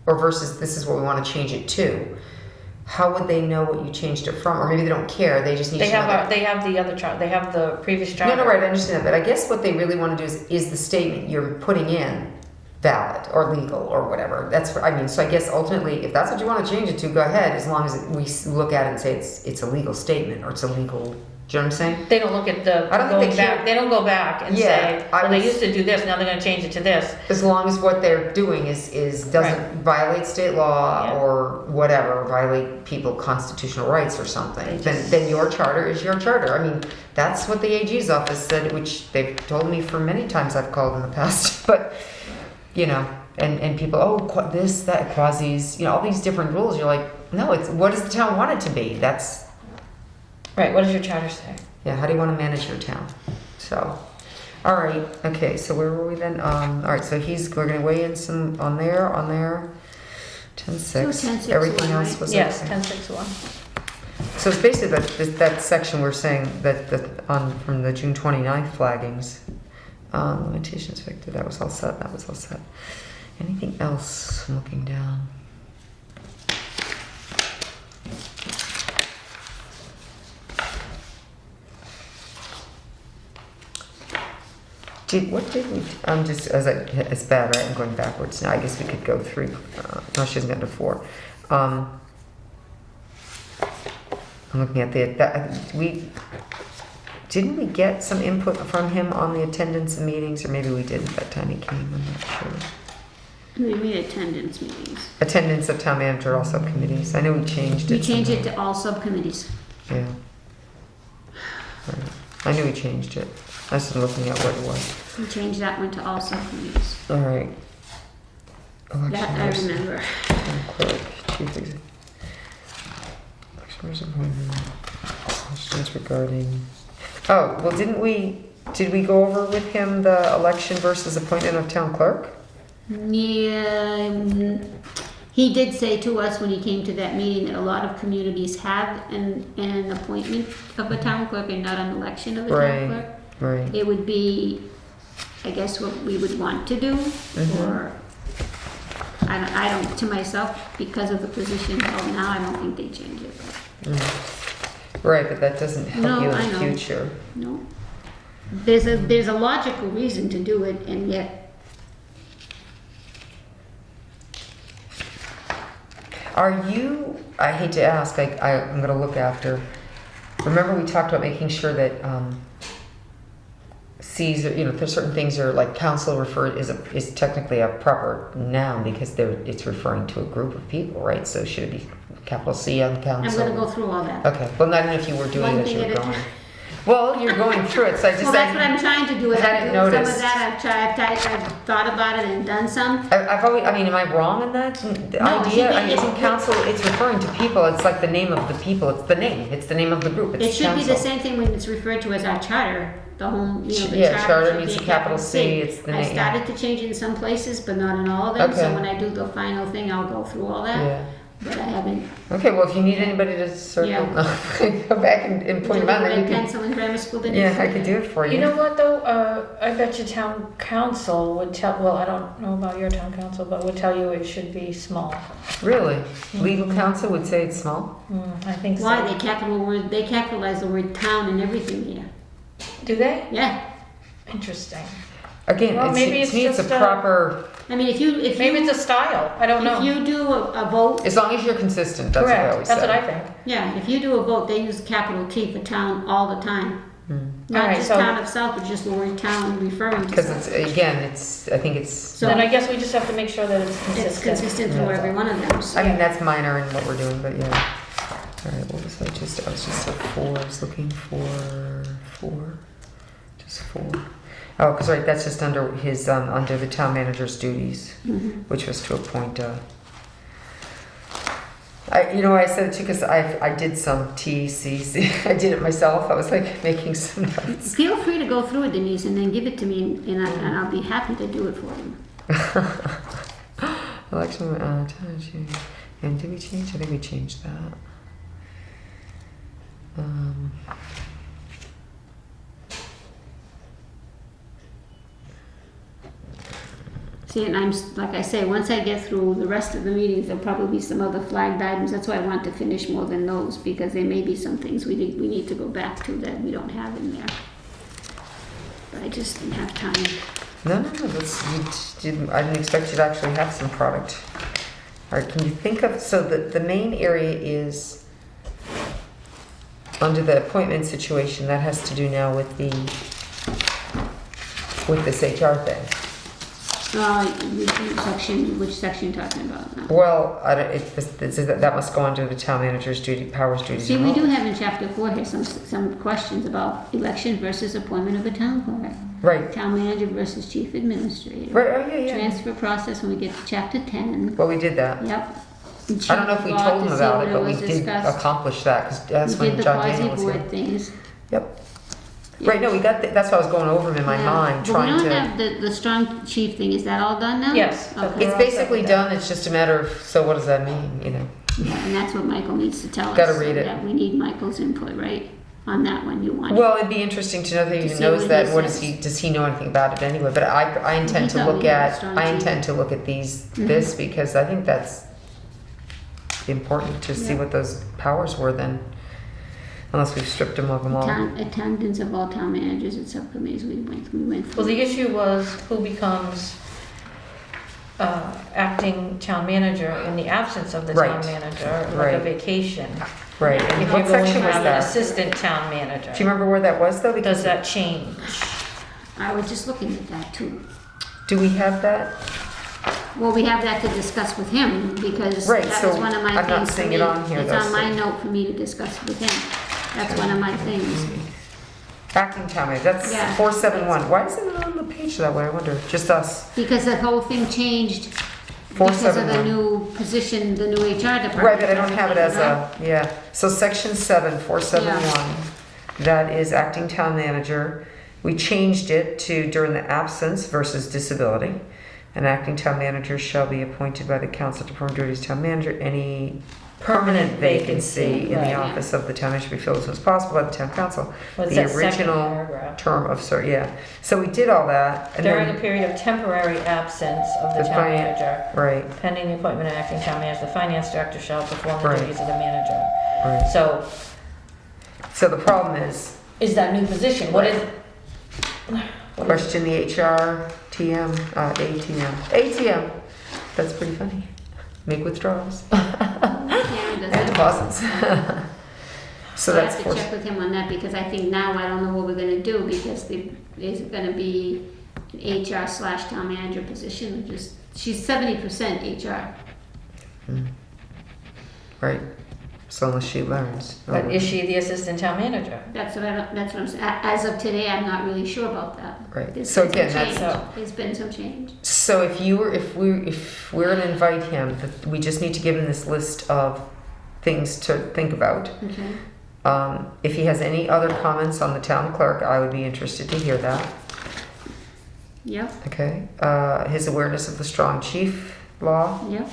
or versus this is what we want to change it to? How would they know what you changed it from? Or maybe they don't care, they just need They to know that. have the other chart, they have the previous No, charter. no, right, I understand that, but I guess what they really want to do is the statement you're putting in valid or legal or whatever. That's what I mean. So I guess ultimately, if that's what you want to change it to, go ahead, as long as we look at it and say it's a legal statement or it's a legal Do you know what I'm saying? They don't look at the, I don't think going they back, care. they don't go back and Yeah, say, I well, they was- used to do this, now they're gonna change it to this. As long as what they're doing is doesn't violate state law Yeah. or whatever, violate people constitutional rights or something, They then, just- then your charter is your charter. I mean, that's what the AG's office said, which they've told me for many times I've called in the past, but, you know, and people, this, that, quasis, you know, all these different rules, you're like, no, it's, what does the town want it to be? That's, Right, what does your charter say? yeah, how do you want to manage your town? So, all right, okay, so where were we then? All right, so we're gonna weigh in some on there, 10-6. So 10-6 Everything one, else right? was Yes, okay. 1061. So it's basically that section we're saying that from the June 29th flaggings, limitations Victor, that was all set, Anything else? I'm looking down. What did we, I'm just, it's bad, right? I'm going backwards now. I guess we could go 3, no, she hasn't gotten to 4. I'm looking at didn't we get some input from him on the attendance of meetings, or maybe we didn't that time he came, I'm not sure. We made attendance meetings. Attendance of town manager, all subcommittees. I know we changed it. We changed it somehow. to all subcommittees. Yeah. Right. I knew we changed it. I was just looking at what it was. We changed that one to all subcommittees. All right. That I Election remember. clerk, chief executive. Election appointment. Questions regarding. Oh, well, did we go over with him the election versus appointment of town clerk? Yeah, he did say to us when he came to that meeting that a lot of communities have an appointment of a town clerk and not an election of a Right. town clerk. Right. It would be, I guess, what we would want to do, or, I don't, to myself, because of the position held now, I don't think they change it. Right, but that doesn't help No, you in I the know. future. No. There's a logical reason to do it, and yet, Are you, I hate to ask, I'm gonna look after, remember we talked about making sure that, C's, you know, there's certain things are like council referred is technically a proper noun because it's referring to a group of people, right? So should it be capital C on council? I'm gonna go through all that. Okay, well, not even if you were doing One it as thing you at were a going. time. Well, you're going through it, so I just. Well, that's what I'm trying to do, is hadn't I'm doing some of noticed. that, I've thought about it and done some. I've always, I mean, am I wrong in that the No, idea? you- I mean, isn't council, it's referring to people, it's like the name of the people, it's the name of the group, it's It should be the council. same thing when it's referred to as our charter, the home, you know, the Yeah, charter. charter should needs be a capital C, it's the I name. started to change it in some places, but not in all of them, so Okay. when I do the final thing, I'll go through all that, Yeah. but I haven't. Okay, well, if you need anybody to circle, go back and point them out, then you can. Pencil in grammar school that Yeah, I could do it for you. You know what though, I bet you town council would tell, well, I don't know about your town council, but would tell you it should be small. Really? Legal counsel would say it's small? I think so. Why, they capitalize the word town and everything here, Do they? yeah. Interesting. Again, Well, maybe to me, it's a just, proper, I mean, if you Maybe it's a style, I don't know. if you do a vote, as long as you're consistent, that's what I Correct, always that's say. what I think. yeah, if you do a vote, they use capital T for town all the time. Not Alright, just so- town of Southbridge, just the word town referring to Because it's, Southbridge. again, I think it's, So Then I guess we just have to make sure that it's consistent. it's consistent through every one of them. So I mean, that's minor in what we're doing, but yeah. All right, what was I was just at 4, I was looking for 4, just 4. Oh, because right, that's just under his, under the town manager's duties, which was to appoint, you know, I said it too, because I did some TCC, I did it myself, I was like making some notes. feel free to go through it, Denise, and then give it to me, and I'll be happy to do it for you. Election, and did we change? I think we changed that. See, and like I say, once I get through the rest of the meetings, there'll probably be some other flagged items. That's why I want to finish more than those, because there may be some things we need to go back to that we don't have in there. But I just didn't have time. No, I didn't expect you to actually have some product. All right, can you think of, so the main area is under the appointment situation, that has to do now with this HR thing. Which section you talking about now? Well, I don't, that must go under the town manager's powers, duties, See, and we do roles. have in chapter 4 here some questions about election versus appointment of a town clerk. Right, Town manager versus chief administrator. right, oh, yeah. Transfer process when we get to chapter 10. Well, we did that. Yep. I don't know if we told them about it, but we did accomplish that, because that's We when did the John Daniel was quasi-board here. things. Yep. Right, no, we got, that's what I was going over them in my Yeah. mind, But trying we don't to. have the strong chief thing, is that all done now? Yes. Okay. It's basically done, it's just a matter of, so what does that mean, you know? Yeah, and that's what Michael needs to tell us. Gotta read so it. that we need Michael's input, right? On that one, you want. Well, it'd be interesting to know that he even see knows what that, he what says. does he know anything about it anyway? But I intend to thought look we had a at, strong I team. intend to look at this, because I think that's important to see Yeah. what those powers were then, unless we've stripped them of them all. Attendance of all town managers at subcommittees, we went through. Well, the issue was who becomes acting town manager in the absence of the town Right. manager, like Right. a vacation. Right, If and you're what going section to was have an that? assistant town manager, Do you remember where that was though? Because does that change? I was just looking at that too. do we have that? Well, we have that to discuss with him, because Right, that so was one of my I'm not things for seeing me. it on here, It's though, on my so- note for me to discuss with him. That's one of my things. Acting town manager, that's Yeah. 471. Why isn't it on the page that way, I wonder? Just us. Because the whole thing changed because of the 471. new position, the new HR department. Right, but I don't have it as a, yeah. So section 7, 471, that is acting town manager. We changed it to during the absence versus disability. An acting town manager shall be appointed by the council to perform duties town manager. Any permanent vacancy in Right, the yeah. office of the town manager should be filled as soon as possible by the town council. What's The that second original paragraph? term of, yeah. So we did all that. And During the then, period of temporary absence of the The town finan- manager, right, pending the appointment of acting town manager, the finance director shall perform the Right. duties of the manager. right. So, So the problem is, that new position, what is? question the HR, TM, ATM. That's pretty funny. Make withdrawals. Karen does And that. deposits. So I that's have to four. check with him on that, because I think now I don't know what we're gonna do, because there's gonna be an HR/town manager position, she's 70% HR. Right. So unless she learns. But is she the assistant town manager? That's what I'm saying. As of today, I'm not really sure about that. Right. There's So been some again, that's- change. There's been some change. So if we're gonna invite him, we just need to give him this list of things to think about. Okay. If he has any other comments on the town clerk, I would be interested to hear that. Yep, Okay. His awareness of the strong chief law. yep.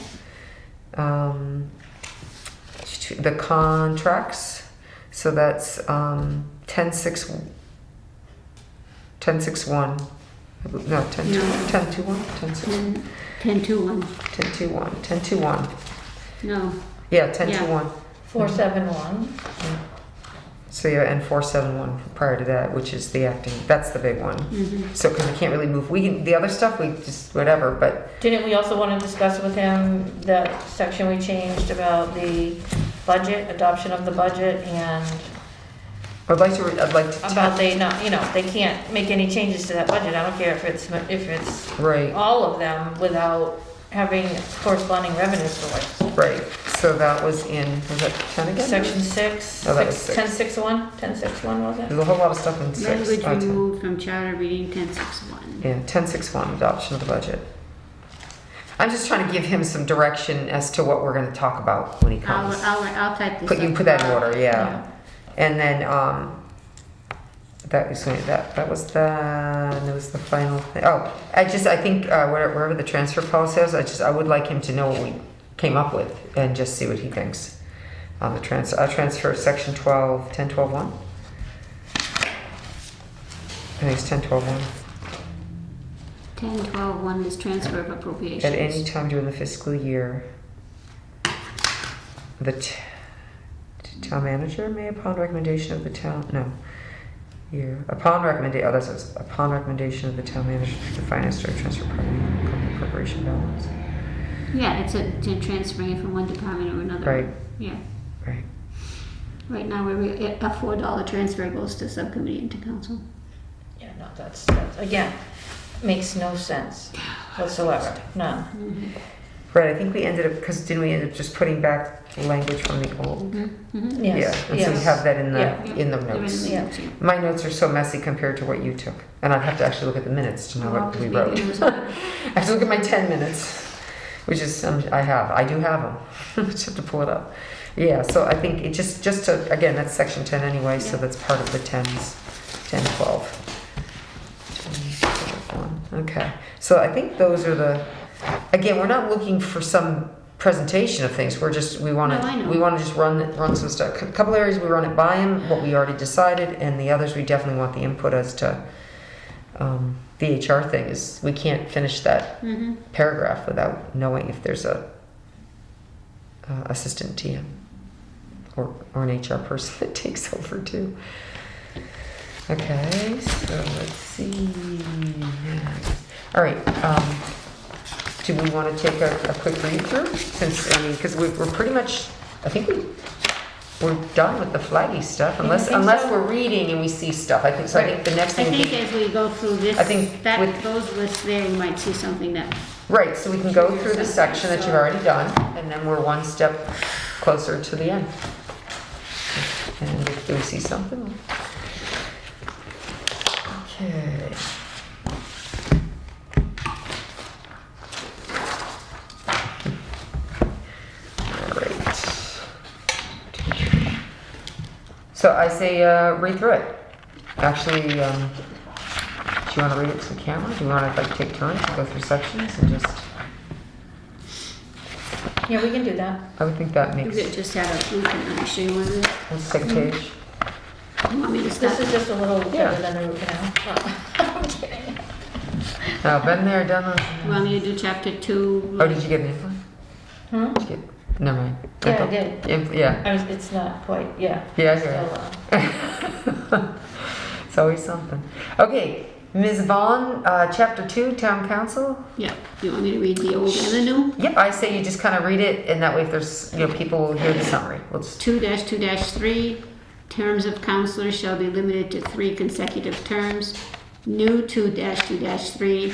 The contracts, so that's 1061, no, 1021, No. 1021, 10-2-1. 1021, No, yeah, 1021. 471. So yeah, and 471 prior to that, which is the acting, that's the big one. So, because we can't really move, the other stuff, we just, whatever, but, Didn't we also want to discuss with him that section we changed about the budget, adoption of the budget, and I'd like to, about they not, they can't make any changes to that budget. I don't care if it's right, all of them without having corresponding revenue source. right, so that was in, was that 10 again? Section 6, Oh, that was six. 1061, 1061 was it? There's a whole lot of stuff in 6. language 10. removed from charter reading 10-6-1. Yeah, 1061, adoption of the budget. I'm just trying to give him some direction as to what we're gonna talk about when he comes. I'll type this up. Put that in tomorrow. order, yeah. And then, that was the final thing. Oh, I think, wherever the transfer policy is, I would like him to know what we came up with and just see what he thinks on the transfer section 12, 10-12-1. I think it's 10-12-1. 10-12-1 is transfer of appropriations. At any time during the fiscal year, the town manager may, upon recommendation of the town, upon recommendation of the town manager, the finance director, transfer company appropriation balance. Yeah, it's transferring it from one department or another. Right. Yeah. Right. Right now, a $4 transfer goes to subcommittee and to council. Yeah, no, that's, again, makes no sense whatsoever, none. Right, I think we ended up, because didn't we end up just putting back language from the old? Mm-hmm. Yeah, Yes, and so we yes. have that in the, Yeah. in the They're in notes. the Yeah. notes, yeah. My notes are so messy compared to what you took, and I'd have to actually look at the minutes to know Well, what we maybe wrote. it was- I have to look at my 10 minutes, which is, I do have them. I just have to pull it up. Yeah, so I think it just to, again, that's section 10 anyway, so Yeah. that's part of the 10s, 10, 12. 10, 12, 1. Okay, so I think those are the, again, we're not looking for some presentation of things, we want No, I know. to just run some stuff. A couple areas we run it by him, what we already decided, and the others we definitely want the input as to, the HR thing is, we can't finish that Mhm. paragraph without knowing if there's a assistant TM or an HR person that takes over too. Okay, so let's see. All right, do we want to take a quick read through? Since, I mean, because we're pretty much, I think we're done with the flaggy stuff, I unless think so. we're reading and we see stuff. I think so. I think the next I thing would think be, as we go through this, I think with- those lists there, you might see something that, right, so we can go through the section that you've already done, and then we're one step closer to the end. And do we see something? Okay. All right. So I say read through it. Actually, do you want to read it to the camera? Do you want to like take turns and go through sections and just? Yeah, we can do that. I would think that you makes. could just have a, you can, I'm sure you want to, Let's take a page. you want me to This start? is just a little Yeah. better than a root canal. I'm kidding. Now, been there, done You that. want me to do chapter 2? Oh, did you get an info? Hmm? Did you get? Never mind. Yeah, I Info? did. Yeah. It's not quite, yeah. Yeah, I hear Still, it. It's always something. Okay, Ms. Vaughn, chapter 2, Town Council. Yeah, you want me to read the old and the new? Yep, I say you just kind of read it, and that way if there's, people will hear the summary. We'll just, 2-2-3, terms of councilors shall be limited to 3 consecutive terms. New 2-2-3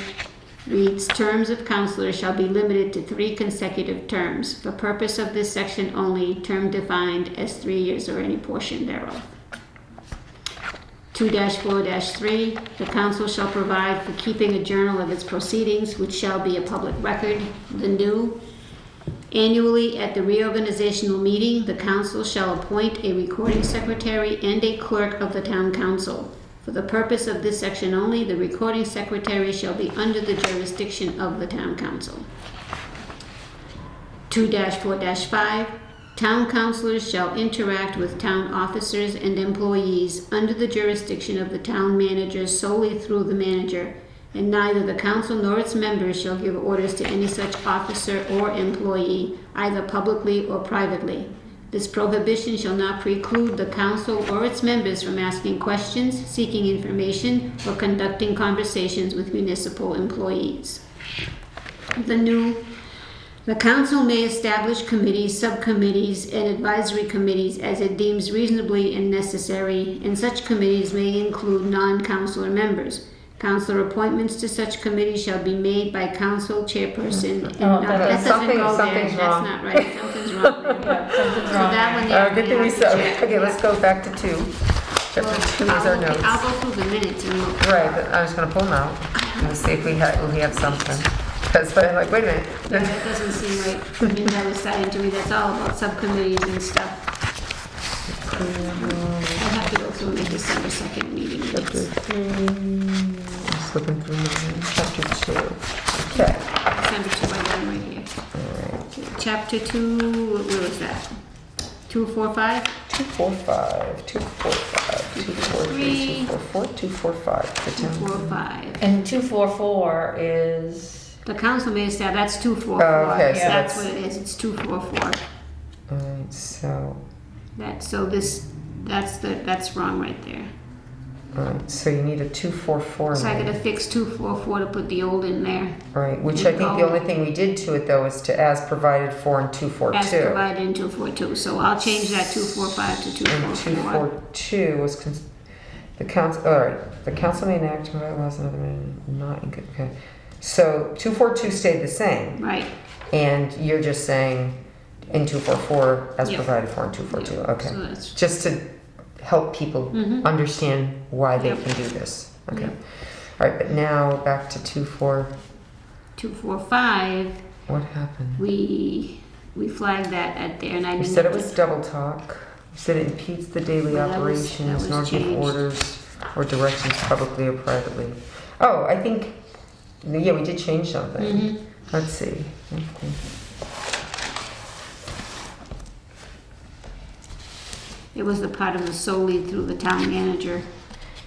reads, terms of councilors shall be limited to 3 consecutive terms. For purpose of this section only, term defined as 3 years or any portion thereof. 2-4-3, the council shall provide for keeping a journal of its proceedings, which shall be a public record. The new, annually at the reorganizational meeting, the council shall appoint a recording secretary and a clerk of the town council. For the purpose of this section only, the recording secretary shall be under the jurisdiction of the town council. 2-4-5, town councilors shall interact with town officers and employees under the jurisdiction of the town manager solely through the manager, and neither the council nor its members shall give orders to any such officer or employee, either publicly or privately. This prohibition shall not preclude the council or its members from asking questions, seeking information, or conducting conversations with municipal employees. The council may establish committees, subcommittees, and advisory committees as it deems reasonably and necessary, and such committees may include non-councilor members. Councilor appointments to such committees shall be made by council chairperson. And Oh, that doesn't something- go there. something's wrong. That's not right. Something's wrong there. Yeah, something's So wrong that there. one there. good thing we said, okay, let's go back to 2. Chapter 2 is our notes. I'll go through the minutes and we'll. Right, but I was gonna pull them out and see if we have something. Because I'm like, wait a minute. Yeah, that doesn't seem right. I mean, I was starting to read, that's all about subcommittees and stuff. I'll have to go through the December 2nd meeting Chapter minutes. 3, just looking through mine. Chapter 2. Okay. December 2, I got them right here. Alright. Chapter 2, where was that? 245? 245, 245, 243, 244, 245. The town. 245. And 244 is, The council may establish, that's 244. Oh, okay, so That's that's- what it is, it's 244. Alright, so, That's wrong right there. Alright, so you need a 244 in So I there. gotta fix 244 to put the old in there. Right, which I think the only thing we did to it though is to as provided for in 242. As provided in 242, so I'll change that 245 to And 244. 242 was the council. All right, the council may enact bylaws and other not in good. Okay, so 242 stayed the same, Right. and you're just saying in 244 as Yep. provided for in 242. Yep. Okay, So that's, just to help people Mhm. understand why they Yep. can do this. Okay, Yep. all right, but now back to 245, What happened? we flagged that at there, and I You didn't. said it was double talk. You said it impedes the daily Well, that was operations, nor give changed. orders or directions publicly or privately. Oh, I think, yeah, we did change something. Mhm. Let's see. Okay. It was the part of the solely through the town manager.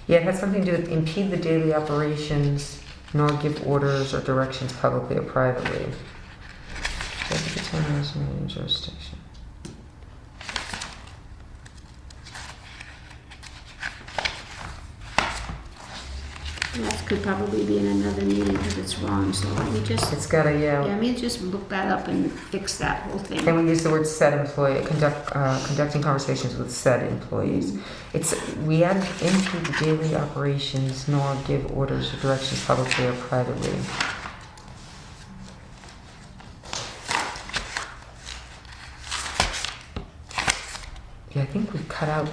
Yeah, it has something to do with impede the daily operations, nor give orders or directions publicly or privately. Subject to town management jurisdiction. That could probably be in another meeting because it's wrong, so let me just, It's got a, yeah, let me just look that up and fix that whole thing. and we use the word said employee, conducting conversations with said employees. It's, we add impede the daily operations, nor give orders or directions publicly or privately. Yeah, I think we cut out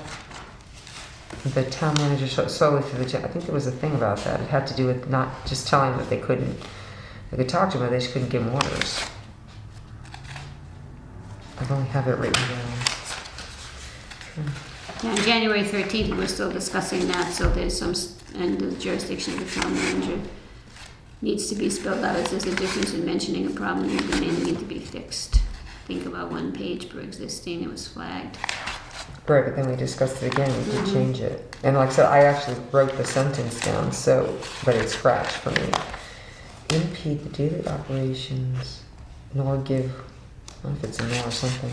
the town manager solely through the, I think there was a thing about that. It had to do with not just telling them that they could talk to them, but they just couldn't give them orders. I don't have it written down. Yeah, on January 13th, we're still discussing that, so there's some, and the jurisdiction of the town manager needs to be spelled out, as there's a difference in mentioning a problem and demanding it to be fixed. Think about 1 page per existing, it was flagged. Right, but then we discussed it again, we did Mhm. change it. And like I said, I actually wrote the sentence down, so, but it's scratched for me. Impede the daily operations, nor give, I don't know if it's a no or something,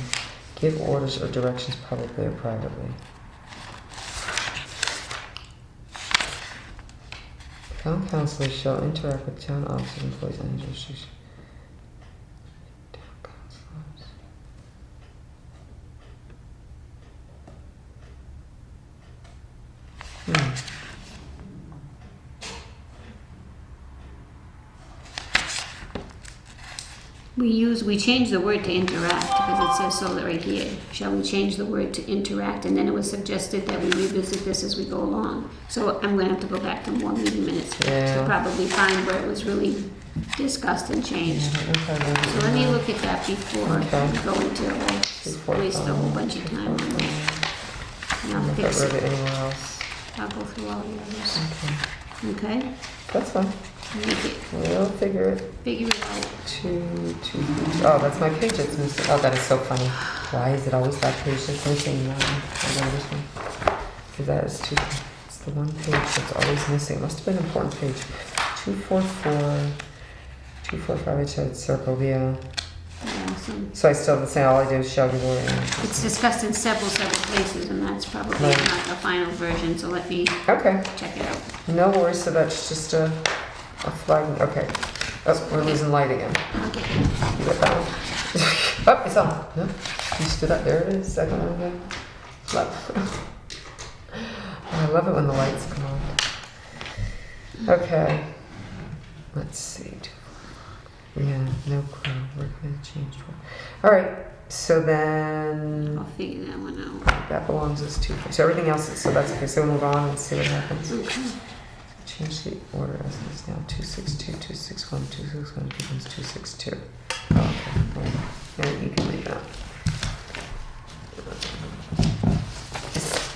give orders or directions publicly or privately. Town councilors shall interact with town officers, employees, and jurisdiction. Town councilors. We changed the word to interact because it says so right here. Shall we change the word to interact? And then it was suggested that we revisit this as we go along. So I'm gonna have to go back to more meeting minutes to Yeah. probably find where it was really discussed and changed. Yeah, I don't know if I wrote it So let me down. look at that before Okay. we go into, we'll waste a whole bunch of time on that. And I don't I'll know if fix I wrote it. it anywhere else. I'll go through all the others. Okay, Okay? that's fine. Make it, We'll figure it. figure it out. Oh, that's my page that's missing. Oh, that is so funny. Why is it always that page that's missing? I know this one. Because that is two. It's the one page that's always missing. It must have been an important page. 244, 245. I tried circle. Yeah. Yeah, So I still have to say all I do is shall give order. it's discussed in several places, and that's probably Right. not the final version, so let me Okay. check it out. No worries. So that's just a flag. Okay. Oh, we're losing light again. Okay. You got that one? Oh, it's on. No, you stood up. There it is. Second one again. Love. I love it when the lights come on. Okay. Let's see. Yeah, no clue. We're gonna change. All right. So then I'll figure that one out. that belongs as 2. So everything else is, so that's okay. So we'll move on and see what happens. Okay. Change the order as it is now. 262, 261, 261 becomes 262. Oh, okay. Well, yeah, you can leave that.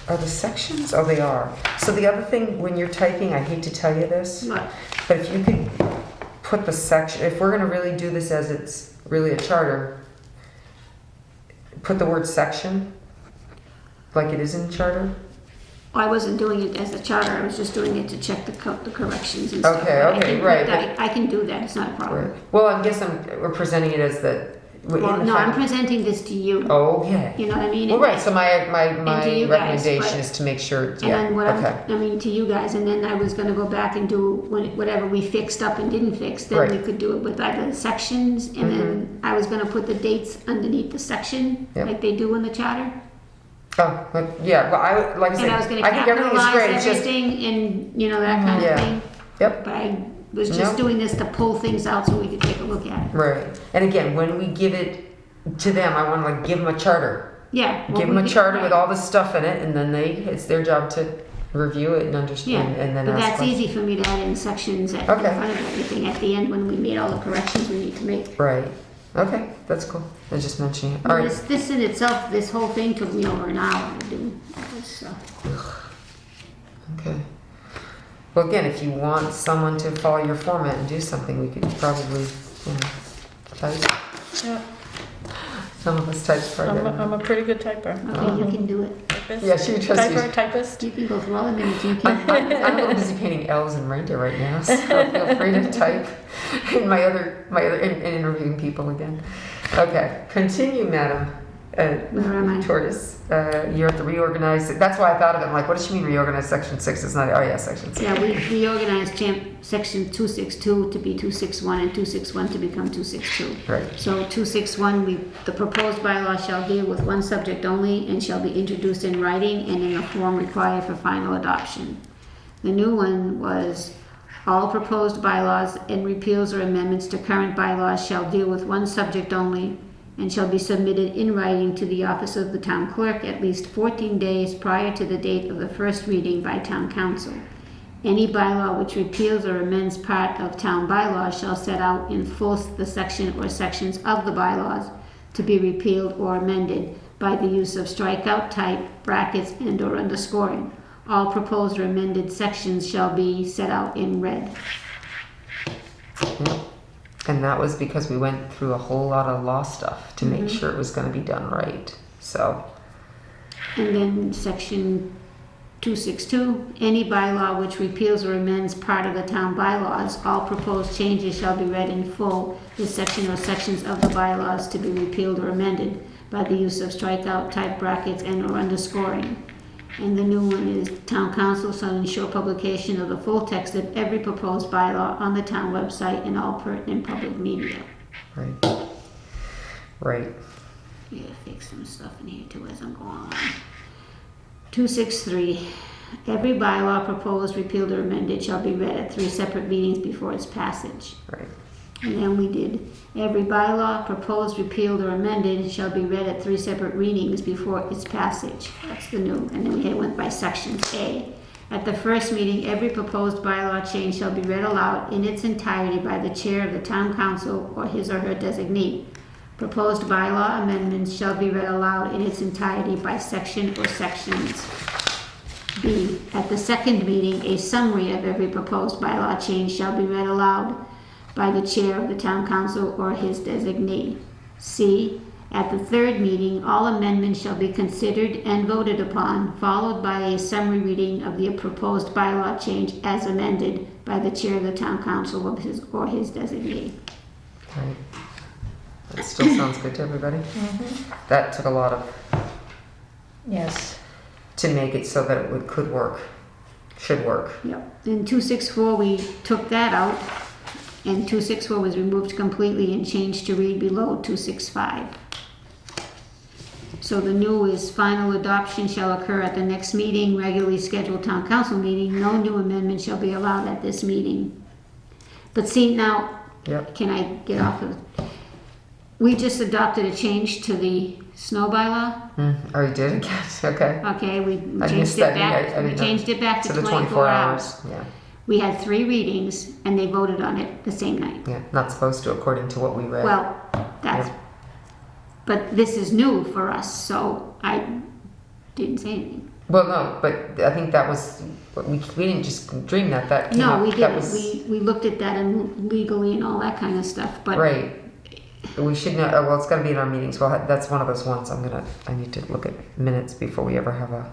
Are the sections? Oh, they are. So the other thing, when you're typing, I hate to tell you this, What? but if you could put the section, if we're going to really do this as it's really a charter, put the word section like it is in charter. I wasn't doing it as a charter, I was just doing it to check the corrections and stuff. Okay, But I okay, can right, put that- I can do that, it's not a problem. Well, I guess we're presenting it as that Well, no, I'm presenting this to you. Okay. You know what I mean? Well, right, so my And to you guys, recommendation but- is to make sure, And then yeah, what okay. I mean, to you guys, and then I was gonna go back and do whatever we fixed up and didn't fix, then we Right. could do it with either the sections, and then I was gonna put the dates underneath the section, Yep. like they do in the charter. Oh, but, yeah, well, like I And I was said, gonna I think everything is great, capitalize it's just, everything and, you know, that kind Yeah. of thing. Yep. But I was just Nope. doing this to pull things out so we could take a look at it. right. And again, when we give it to them, I want to like give them a charter. Yeah. well, Give them we a could- charter with right. all this stuff in it, and then it's their job to review it and Yeah, understand, and then but ask that's questions. easy for me to add in sections in Okay. front of everything at the end when we made all the corrections we need to make. Right. Okay, that's cool. I was just mentioning it. All Well, right. this in itself, this whole thing took me over an hour to do. All this stuff. Okay. Well, again, if you want someone to follow your format and do something, we could probably, type. Yeah, Some of us type part I'm a pretty good typer. Okay, you can do it. Typist? Yeah, she trusts you. Typer, typist. You can go through all the minutes. You I'm can. a little busy painting elves and reindeer right now, so feel free to type in my other in interviewing people again. Okay, continue, Madam Where am I? Tortoise. You're at the reorganize. That's why I thought of it. I'm like, what does she mean reorganize section 6? It's not. Oh yeah, section 6. Yeah, we reorganized section 262 to be 261 and 261 to become 262. Right. So 261, the proposed bylaw shall deal with one subject only and shall be introduced in writing and in a form required for final adoption. The new one was all proposed bylaws and repeals or amendments to current bylaws shall deal with one subject only and shall be submitted in writing to the office of the town clerk at least 14 days prior to the date of the first reading by town council. Any bylaw which repeals or amends part of town bylaws shall set out in full the section or sections of the bylaws to be repealed or amended by the use of strikeout, type, brackets, and/or underscoring. All proposed or amended sections shall be set out in red. Yeah. And that was because we went through a whole lot of law stuff to make sure it was going to be done right. So, And then section 262, any bylaw which repeals or amends part of the town bylaws, all proposed changes shall be read in full, the section or sections of the bylaws to be repealed or amended by the use of strikeout, type, brackets, and/or underscoring. And the new one is town council shall ensure publication of the full text of every proposed bylaw on the town website and all pertinent public media. right. Right. Yeah, fix some stuff in here too as I'm going on. 263, every bylaw proposed, repealed, or amended shall be read at 3 separate meetings before its passage. Right. And then we did, every bylaw proposed, repealed, or amended shall be read at 3 separate readings before its passage. That's the new, and then we went by sections. A, at the first meeting, every proposed bylaw change shall be read aloud in its entirety by the chair of the town council or his or her designee. Proposed bylaw amendments shall be read aloud in its entirety by section or sections. B, at the second meeting, a summary of every proposed bylaw change shall be read aloud by the chair of the town council or his designee. C, at the third meeting, all amendments shall be considered and voted upon, followed by a summary reading of the proposed bylaw change as amended by the chair of the town council or his designee. Right. That still sounds good to everybody. That took a lot of Yes. to make it so that it could work, should work. Yep. In 264, we took that out, and 264 was removed completely and changed to read below 265. So the new is final adoption shall occur at the next meeting, regularly scheduled town council meeting. No new amendments shall be allowed at this meeting. But see, now, Yep. can I get off of? We just adopted a change to the snow bylaw. Oh, you did again? Okay. Okay, we I changed missed it that. back. I We didn't know. changed it back to the 24 hours. Yeah. We had 3 readings, and they voted on it the same night. Yeah. Not supposed to, according to what we read. Well, that's, Yeah. but this is new for us, so I didn't say anything. Well, no, but I think that was we didn't just dream that. That came No, up. we That didn't. was, We looked at that and legally and all that kind of stuff, but right. We should know. Well, it's got to be in our meetings. Well, that's one of those ones. I need to look at minutes before we ever have a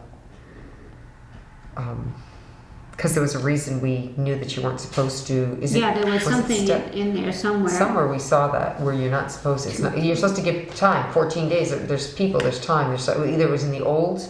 Because there was a reason we knew that you weren't supposed to, is it? Yeah, there was it something step- in there somewhere. Somewhere we saw that, where you're not supposed to, it's not, you're supposed to give time, 14 days, there's people, there's time, either it was in the old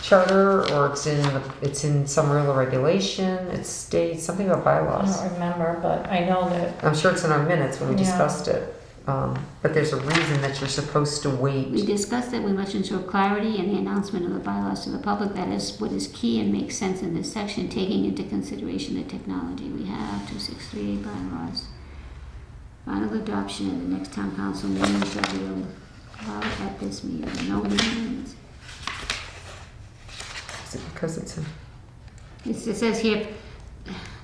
charter, or it's in some real regulation, it states something about I bylaws. don't remember, but I know that, I'm sure it's in our minutes when we Yeah. discussed it, but there's a reason that you're supposed to We wait. discussed that we must ensure clarity in the announcement of the bylaws to the public. That is what is key and makes sense in this section, taking into consideration the technology we have. 2638 bylaws. Final adoption at the next town council meeting shall be allowed at this meeting. No meetings. Is it because it's in, It says here,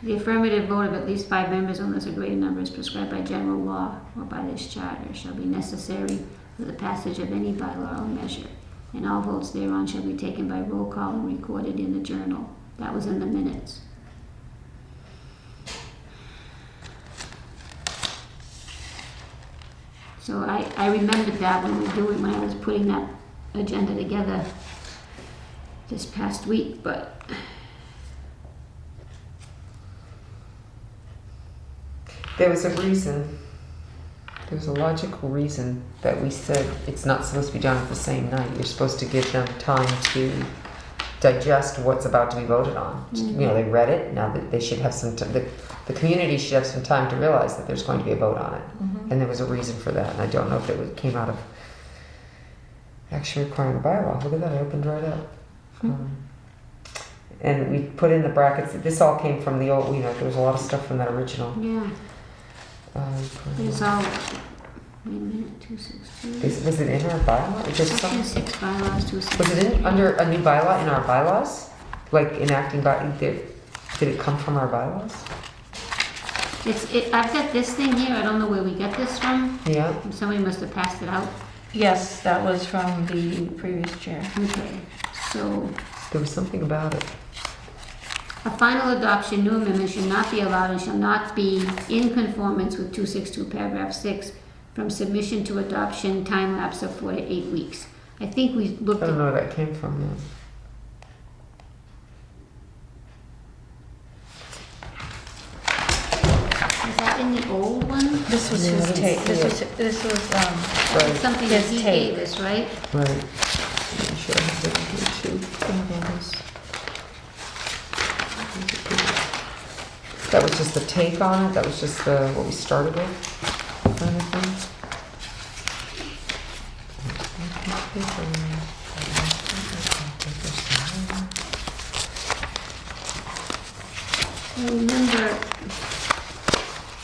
the affirmative vote of at least 5 members unless a greater number is prescribed by general law or by this charter shall be necessary for the passage of any bylaw or measure, and all votes thereon shall be taken by roll call and recorded in the journal. That was in the minutes. So I remembered that when I was putting that agenda together this past week, but there was a reason, there was a logical reason that we said it's not supposed to be done at the same night. You're supposed to give them time to digest what's about to be voted on. You know, they read it, now that they should have some, the community should have some time to realize that there's going to be a vote on it. And there was a reason for that, and I don't know if came out of actually requiring a bylaw. Look at that, it opened right up. And we put in the brackets, this all came from the old, there was a lot of stuff from that original. yeah. There's all, wait a minute, 262. Was it in our bylaw? Is there Section some, 6 bylaws, 262. was it in, under a new bylaw in our bylaws? Like enacting did it come from our bylaws? I've got this thing here, I don't know where we got this from. Yeah. Somebody must have passed it out. yes, that was from the previous chair. Okay, so There was something about it. a final adoption, new amendment should not be allowed and shall not be in conformance with 262 paragraph 6 from submission to adoption time lapse of 4 to 8 weeks. I think we looked I don't at, know where that came from, yeah. is that in the old one? This was No, I his didn't take, see this it. was, Right. Something that His he take. gave us, right? Right. I'm sure I have it here too. That was just the take on it? That was just what we started with? Kind of thing? I remember,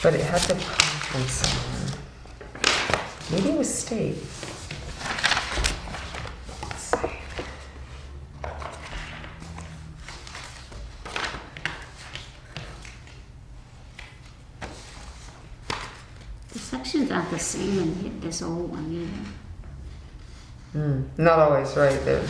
But it had to come from somewhere. Maybe it was state. Let's see. the sections aren't the same in this old one either. Not always, right there.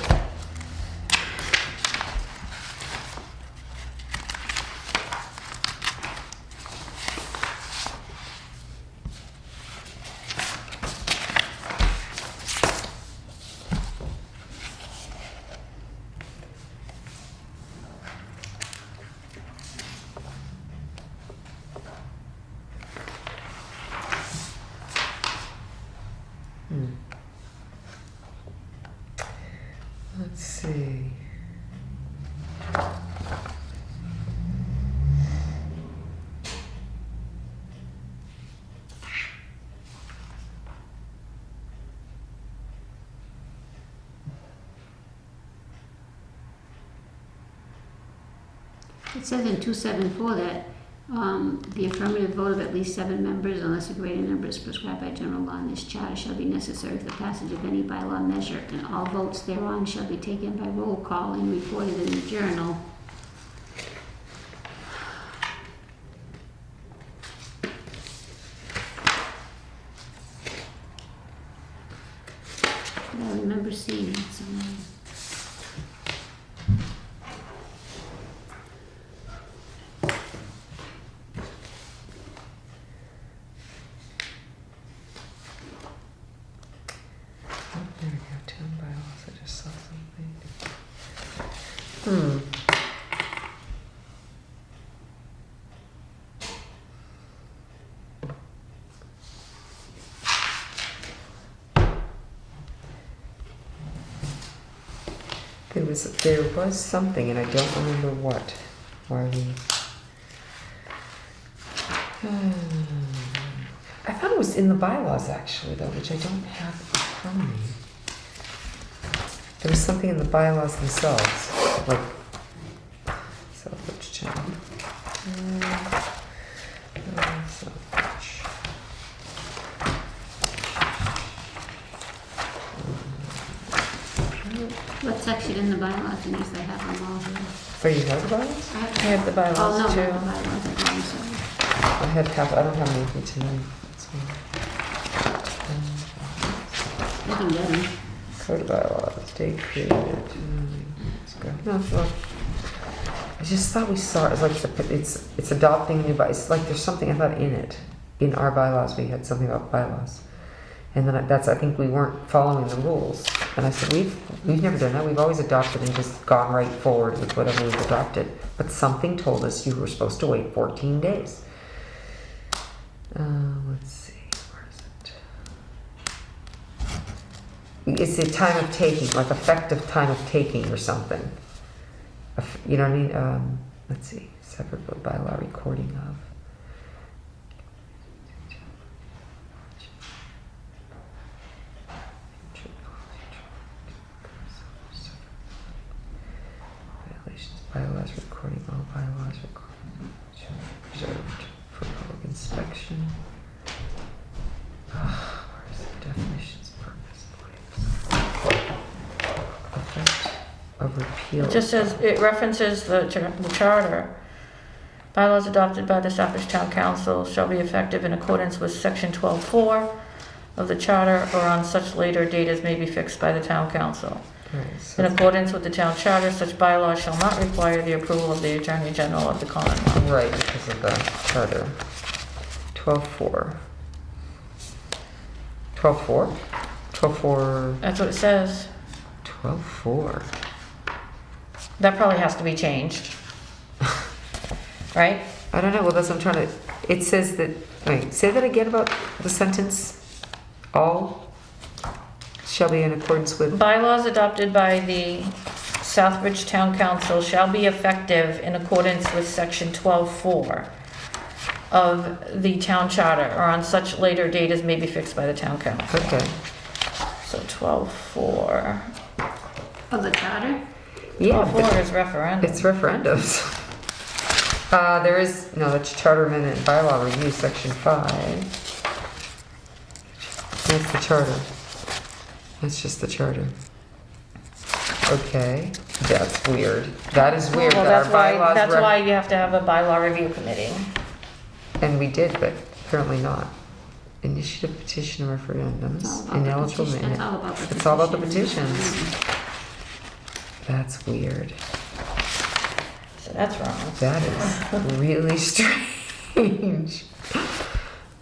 Let's see. It says in 274 that the affirmative vote of at least 7 members, unless a greater number is prescribed by general law in this charter, shall be necessary for the passage of any bylaw measure, and all votes thereon shall be taken by roll call and reported in the journal. I remember seeing it somewhere. Oh, there we go. Town bylaws. I just saw something. There was something, and I don't remember what. Why we... I thought it was in the bylaws, actually, though, which I don't have in front of me. There was something in the bylaws themselves, like Southbridge Town. Southbridge. What section in the bylaws, Denise? I have them all here. Oh, you have the bylaws? I I have the Oh, bylaws no, too. not the bylaws, I'm sorry. I don't have anything tonight. That's all. I can get them. Code of bylaws, date created. Let's go. No, well, I just thought we saw it. It's like it's adopting new bylaws. It's like there's something I thought in it. In our bylaws, we had something about bylaws, and then I think we weren't following the rules. And I said we've never done that. We've always adopted and just gone right forward with whatever we've adopted. But something told us you were supposed to wait 14 days. Let's see, where is it? It's the time of taking, like effective time of taking or something. You know what I mean? Let's see, separate bylaw recording of. Violations, bylaws recording, all bylaws recording, reserved for public inspection. Where is the definitions, purpose, effect of repeal? It just says, it references the charter. Bylaws adopted by the Southbridge Town Council shall be effective in accordance with section 12.4 of the charter or on such later date as may be fixed by the town council. Right, so In accordance with the town charter, such bylaws shall not require the approval of the Attorney General of the Commonwealth. right, because of the charter. 12.4. 12.4? 12.4. That's what it says. 12.4. That probably has to be changed. Right? I don't know. Well, that's what I'm trying to. It says that. Wait, say that again about the sentence. All shall be in accordance with. Bylaws adopted by the Southbridge Town Council shall be effective in accordance with section 12.4 of the town charter or on such later date as may be fixed by the town council. Okay. So 12.4. Of the charter? Yeah, 12.4 but is referendum. it's referendums. There is no. That's charter amendment and bylaw review, section 5. That's the charter. That's just the charter. Okay, that's weird. That is weird. Well, that that's our why, bylaws that's why you have to have a bylaw review committee. And we did, but apparently not. Initiative, petition, or referendums. It's all about the Ineligible petition. minute. It's all about the It's all about the petitions. petitions. That's weird. So that's wrong. That is really strange.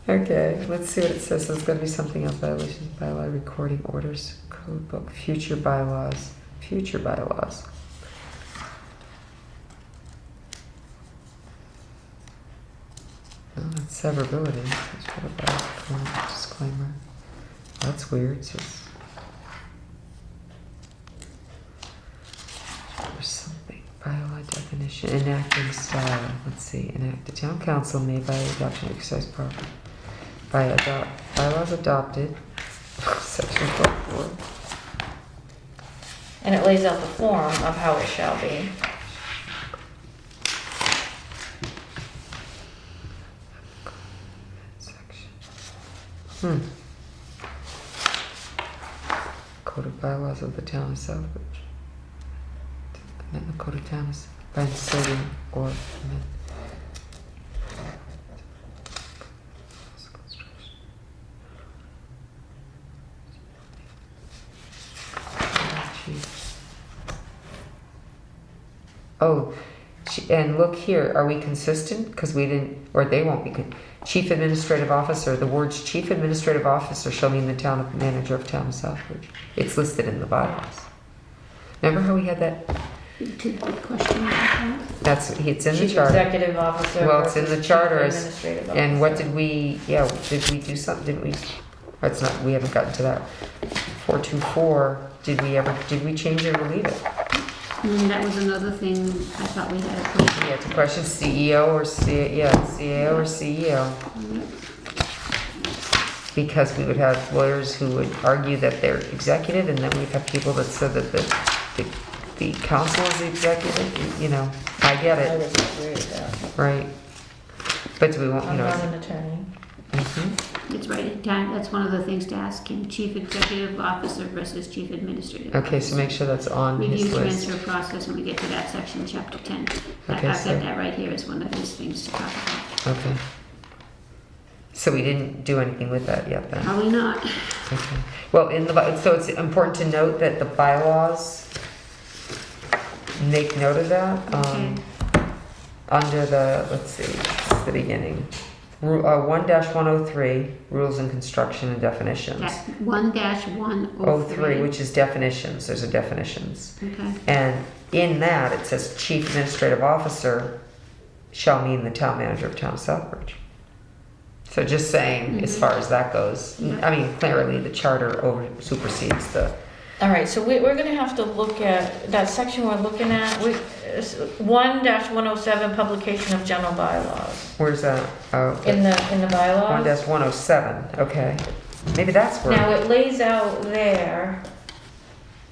Okay, let's see what it says. There's going to be something else. Violations, bylaw, recording orders, code book, future bylaws. Future bylaws. Oh, that's severability. That's what about disclaimer. That's weird. It says there's something. Bylaw definition. Enacting style. Let's see. Enact. The town council may by adoption exercise power. Bylaws adopted. Section 4. And it lays out the form of how it shall be. Section. Code of bylaws of the town of Southbridge. Amend the code of towns by inserting or amend. Oh, and look here, are we consistent? Because we didn't, or they won't be. Chief Administrative Officer, the words Chief Administrative Officer shall mean the town manager of town of Southbridge. It's listed in the bylaws. Remember how we had that? Good question about that. It's in the Chief charter. Executive Officer. Well, it's in versus the Chief charter as, Administrative and what Officer. did we do something, didn't we? That's not, we haven't gotten to that. 424, did we change it or leave it? And that was another thing I thought we had approved. Yeah, it's a question, CEO or CAO or CEO. Because we would have lawyers who would argue that they're executive, and then we'd have people that said that the council is the executive, you know, I get I it, would agree with that. right? But do we want, you I'm know. not an attorney. Mhm. It's right, that's one of the things to ask him, chief executive officer versus chief administrative. Okay, so make sure that's on his Review list. transfer process when we get to that section, chapter 10. I've Okay, got so- that right here as one of his things to talk about. Okay. So we didn't do anything with that yet then? Probably not. Okay. Well, so it's important to note that the bylaws make note of that. Okay. Under the, let's see, it's the beginning. 1-103, rules and construction and definitions. That's 1-103. 03, which is definitions, there's a definitions. Okay, And in that, it says chief administrative officer shall mean the town manager of town of Southbridge. So just saying, as far as that goes, I mean, clearly the charter supersedes the, All right, so we're gonna have to look at, that section we're looking at, 1-107, publication of general bylaws. where's that? Oh, In the bylaws. 1-107, okay. Maybe that's where, Now, it lays out there,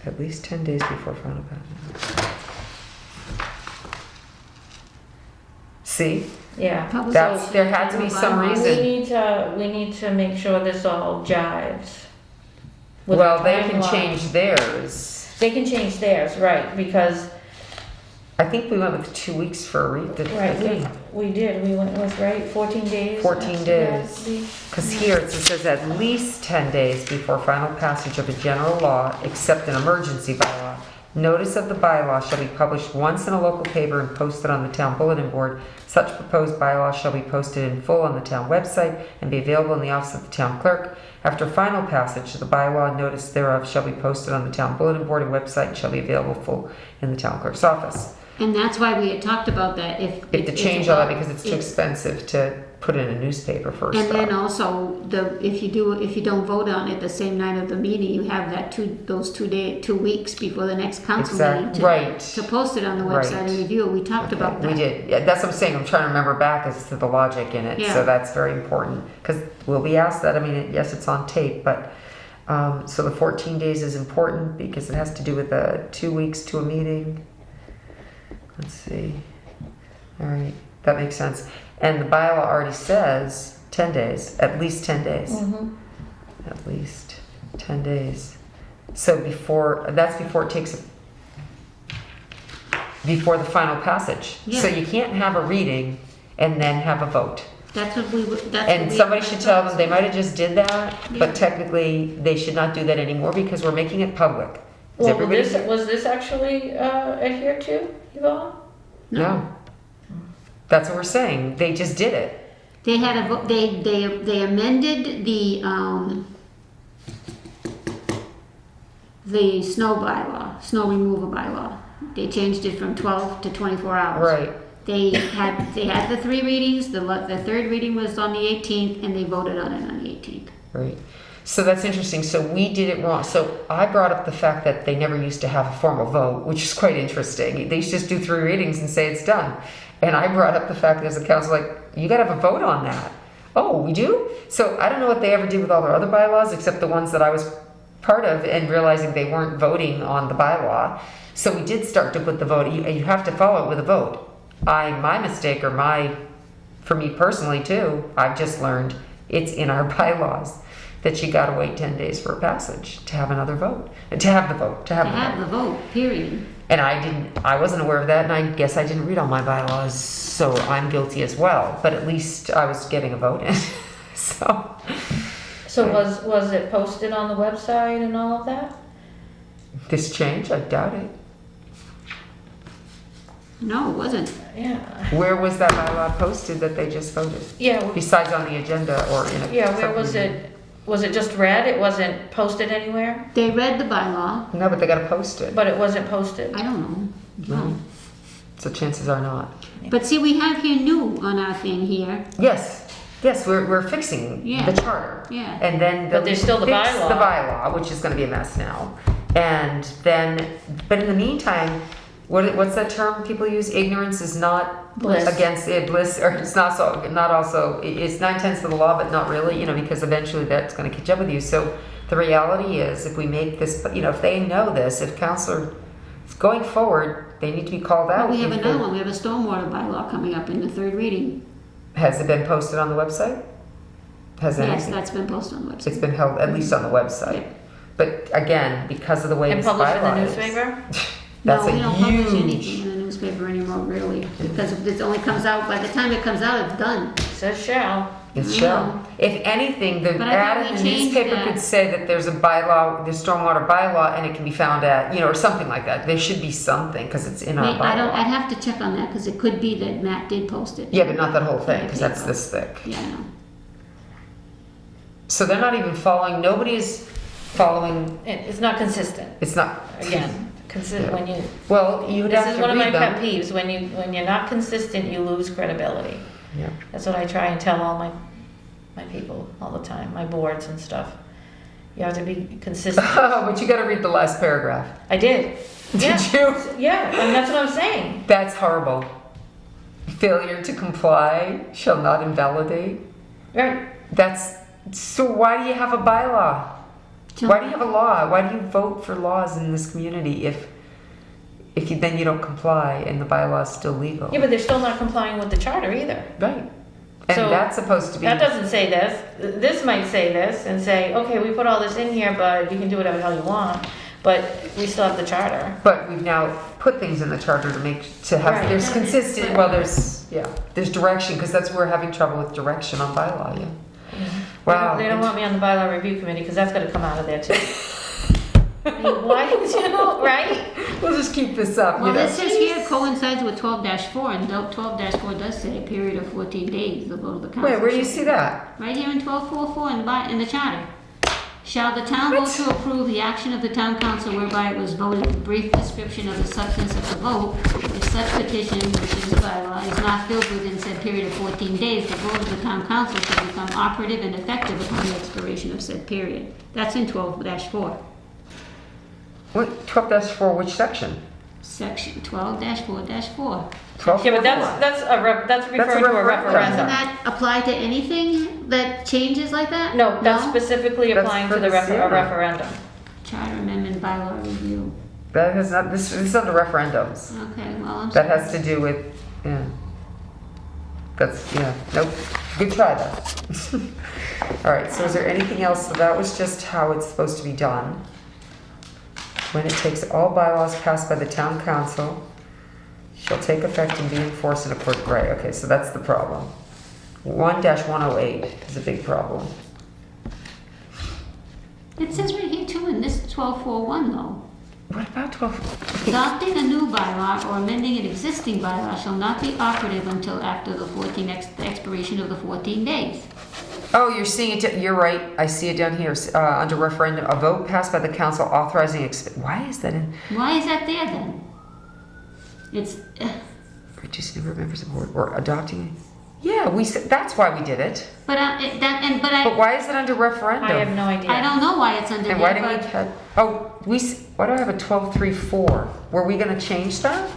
at least 10 days before final passage. See, yeah. Public- that's, there had to be some We reason. We need to make sure this all jives. with Well, our they can timeline. change theirs. They can change theirs, right, because, I think we went with 2 weeks for a read. right, we did, we went with, right, 14 days? 14 days. Because here it says at least 10 days before final passage of a general law, except an emergency bylaw. Notice of the bylaw shall be published once in a local paper and posted on the town bulletin board. Such proposed bylaw shall be posted in full on the town website and be available in the office of the town clerk. After final passage, the bylaw notice thereof shall be posted on the town bulletin board and website and shall be available full in the town clerk's office. and that's why we had talked about that if. If to change all that because it's too if- expensive to put in a newspaper first And then off. also, if you don't vote on it the same night of the meeting, you have that 2 weeks before the next council meeting Right. to post it on the website and Right. review it. We talked about that. We did. Yeah, that's what I'm saying. I'm trying to remember back as to the logic in it. Yeah. So that's very important because we'll be asked that. I mean, yes, it's on tape, but so the 14 days is important because it has to do with the 2 weeks to a meeting. Let's see. All right, that makes sense. And the bylaw already says 10 days, at least 10 days. Mm-hmm. At least 10 days. So that's before it takes, before the final passage. So Yeah. you can't have a reading and then have a vote. That's what we, that's what And we- somebody should tell them, they might have just did that, Yeah. but technically they should not do that anymore because we're making it public. Is Well, everybody? was this actually adhered to, Yvonne? No. That's what we're saying. They just did it. They had a, they amended the snow bylaw, snow removal bylaw. They changed it from 12 to 24 hours. Right. They had the 3 readings, the third reading was on the 18th, and they voted on it on the 18th. Right. So that's interesting. So we did it wrong. So I brought up the fact that they never used to have a formal vote, which is quite interesting. They used to just do 3 readings and say it's done. And I brought up the fact that as a council, like, you got to have a vote on that. Oh, we do? So I don't know what they ever did with all their other bylaws, except the ones that I was part of, and realizing they weren't voting on the bylaw. So we did start to put the vote. You have to follow it with a vote. My mistake, or for me personally too, I've just learned it's in our bylaws that you got to wait 10 days for a passage to have another vote, to have the vote. To have the vote, period. And I wasn't aware of that, and I guess I didn't read all my bylaws, so I'm guilty as well. But at least I was getting a vote in. So was it posted on the website and all of that? This change, I doubt it. No, it wasn't. Yeah. Where was that bylaw posted that they just voted? Yeah, Besides on the agenda or in a. yeah, where was it? Was it just read? It wasn't posted anywhere? They read the bylaw. No, but they got to post it. But it wasn't posted? I don't know. No. So chances are not. But see, we have here new on our thing here. Yes, we're fixing Yeah. the charter. Yeah. And then But there's still the fix bylaw. the bylaw, which is gonna be a mess now. And then, but in the meantime, what's that term people use? Ignorance is not Bliss. against it, bliss, or it's not so, not also, it's 9/10 of the law, but not really, you know, because eventually that's gonna catch up with you. So the reality is, if we make this, you know, if they know this, if counselor, going forward, they need to be called out. But we have if another they- one, we have a stormwater bylaw coming up in the third reading. Has it been posted on the website? Has Yes, anything? that's been posted on the website. It's been held, at least on the website. Yeah. But again, because of the way And this published in the bylaw is. newspaper? That's No, we don't publish anything huge. in the newspaper anymore, really, because if it only comes out, by the time it comes out, it's done. Says shall. It's I shown. know. If anything, the But I ad thought in we the changed newspaper that. could say that there's a bylaw, there's stormwater bylaw, and it can be found at, you know, or something like that. There should be something, because it's in our I'd bylaw. have to check on that, because it could be that Matt did post it. Yeah, but not that whole thing, because Yeah, that's this thick. Yeah, I know. So they're not even following, nobody's following, It's not consistent. it's not. Again, Yeah. when you, Well, you would this have is to one of my read pet them. peeves, when you're not consistent, you lose credibility. Yeah. That's what I try and tell all my people all the time, my boards and stuff. You have to be consistent. But you gotta read the last paragraph. I did. Yeah. Did you? Yeah, and that's what I'm saying. That's horrible. Failure to comply shall not invalidate. Right. That's, so why do you have a bylaw? Why do you have a law? Why do you vote for laws in this community if you then you don't comply and the bylaw is still legal? Yeah, but they're still not complying with the charter either. Right. And So, that's supposed to be. That doesn't say this. This might say this and say, okay, we put all this in here, but you can do whatever the hell you want. But we still have the charter. But we've now put things in the charter to have, Right. there's consistent, well, there's direction, because that's where we're having trouble with direction on bylaw, yeah. Wow. They don't want me on the bylaw review committee because that's got to come out of there too. I mean, why, you know, right? We'll just keep this up, you Well, know. this says here coincides with 12-4, and 12-4 does say a period of 14 days to go to the council. Wait, where do you see that? Right here in 12-4-4 in the charter. Shall the town vote to approve the action of the town council whereby it was voted with brief description of the substance of the vote, if such petition, which is a bylaw, is not filled within said period of 14 days, the vote of the town council shall become operative and effective upon the expiration of said period. That's in 12-4. What, 12-4, which section? Section 12-4-4. 12? Yeah, but that's referring to a referendum. Doesn't referendum. that apply to anything that changes like that? No, that's specifically That's applying for to the this, yeah. a referendum. Charter amendment bylaw review. That has not, this is under referendums. Okay, well, I'm That sorry. has to do with, yeah. That's, yeah, nope. Good try though. All right, so is there anything else? So that was just how it's supposed to be done. When it takes all bylaws passed by the town council shall take effect and be enforced in accordance, right, okay, so that's the problem. 1-108 is a big problem. It says right here too, in this 12-4-1 though. What about 12? Adopting a new bylaw or amending an existing bylaw shall not be operative until after the expiration of the 14 days. Oh, you're seeing it, you're right, I see it down here, under referendum, a vote passed by the council authorizing, why is that in? Why is that there then? It's, Reducing the number of members of the board or adopting. Yeah, we said that's why we did it. but But why is it under referendum? I have no idea. I don't know why it's under And why there, did we but have? Oh, why do I have a 1234? Were we going to change that?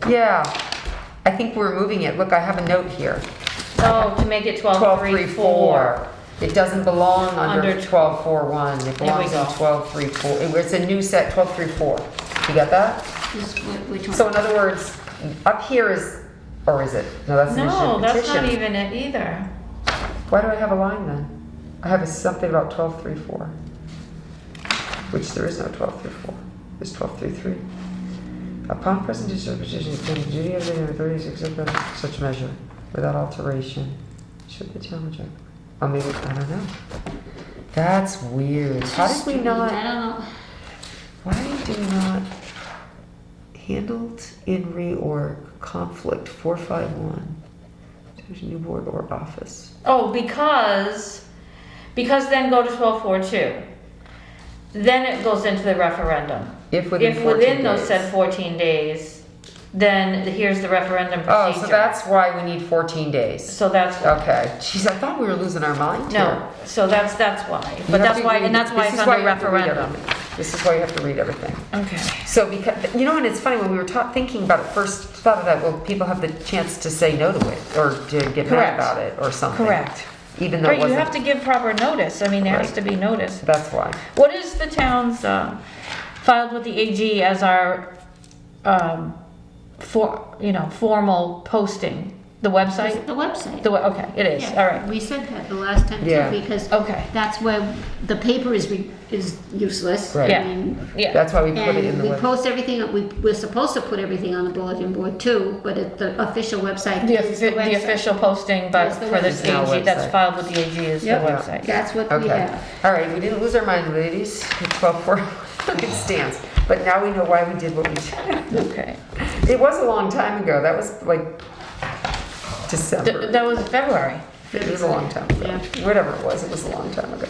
Yeah, I think we're moving it. Look, I have a note here. Oh, to make it 1234. It doesn't belong under Under- 1241. It There we belongs in go. 1234. It's a new set, 1234. You got that? which one? So in other words, up here is, or is it? No, that's an No, issue that's petition. not even it either. Why do I have a line then? I have something about 1234, which there is no 1234. There's 1233. Upon presentation of the petition, it's the duty of the authorities to accept such measure without alteration. Should the town reject? Oh, maybe, I don't know. That's weird. How did we I not, don't know. why do we not handled in reorg conflict 451? There's a new board or office. Oh, because then go to 1242. Then it goes into the referendum. If within If 14 within those days. said 14 days, then here's the referendum Oh, procedure. so that's why we need 14 days. So that's, Okay. Jeez, I thought we were losing our mind here. no, so that's why. You But have that's to why, read- and that's why this it's is why under you have to read referendum. everything. This is why you have to read everything. Okay. So because, you know, and it's funny, when we were thinking about it first, thought of that, well, people have the chance to say no to it, or to get mad Correct. about it, or something. Correct. Even though it Right, you have wasn't, to give proper notice. I mean, there has Right. to be notice. that's why. What is the town's, filed with the AG as our, formal posting? The website? The website. Okay, it is, Yeah, all right. We said that the last time Yeah. too, because Okay. that's where the paper is useless. Right. I Yeah. mean, Yeah, That's why we put it in And the we web. post everything, we're supposed to put everything on the bulletin board too, but at the official website the is the the website. official posting, but Is the for the website. It's now AG, that's website. filed with the AG is the Yep. website. That's what we Okay. have. All right, we didn't lose our mind, ladies. 12-4, it stands. But now we know why we did what we did. Okay. It was a long time ago. That was like December. That was February. It was a long time ago. Yeah. Whatever it was a long time ago.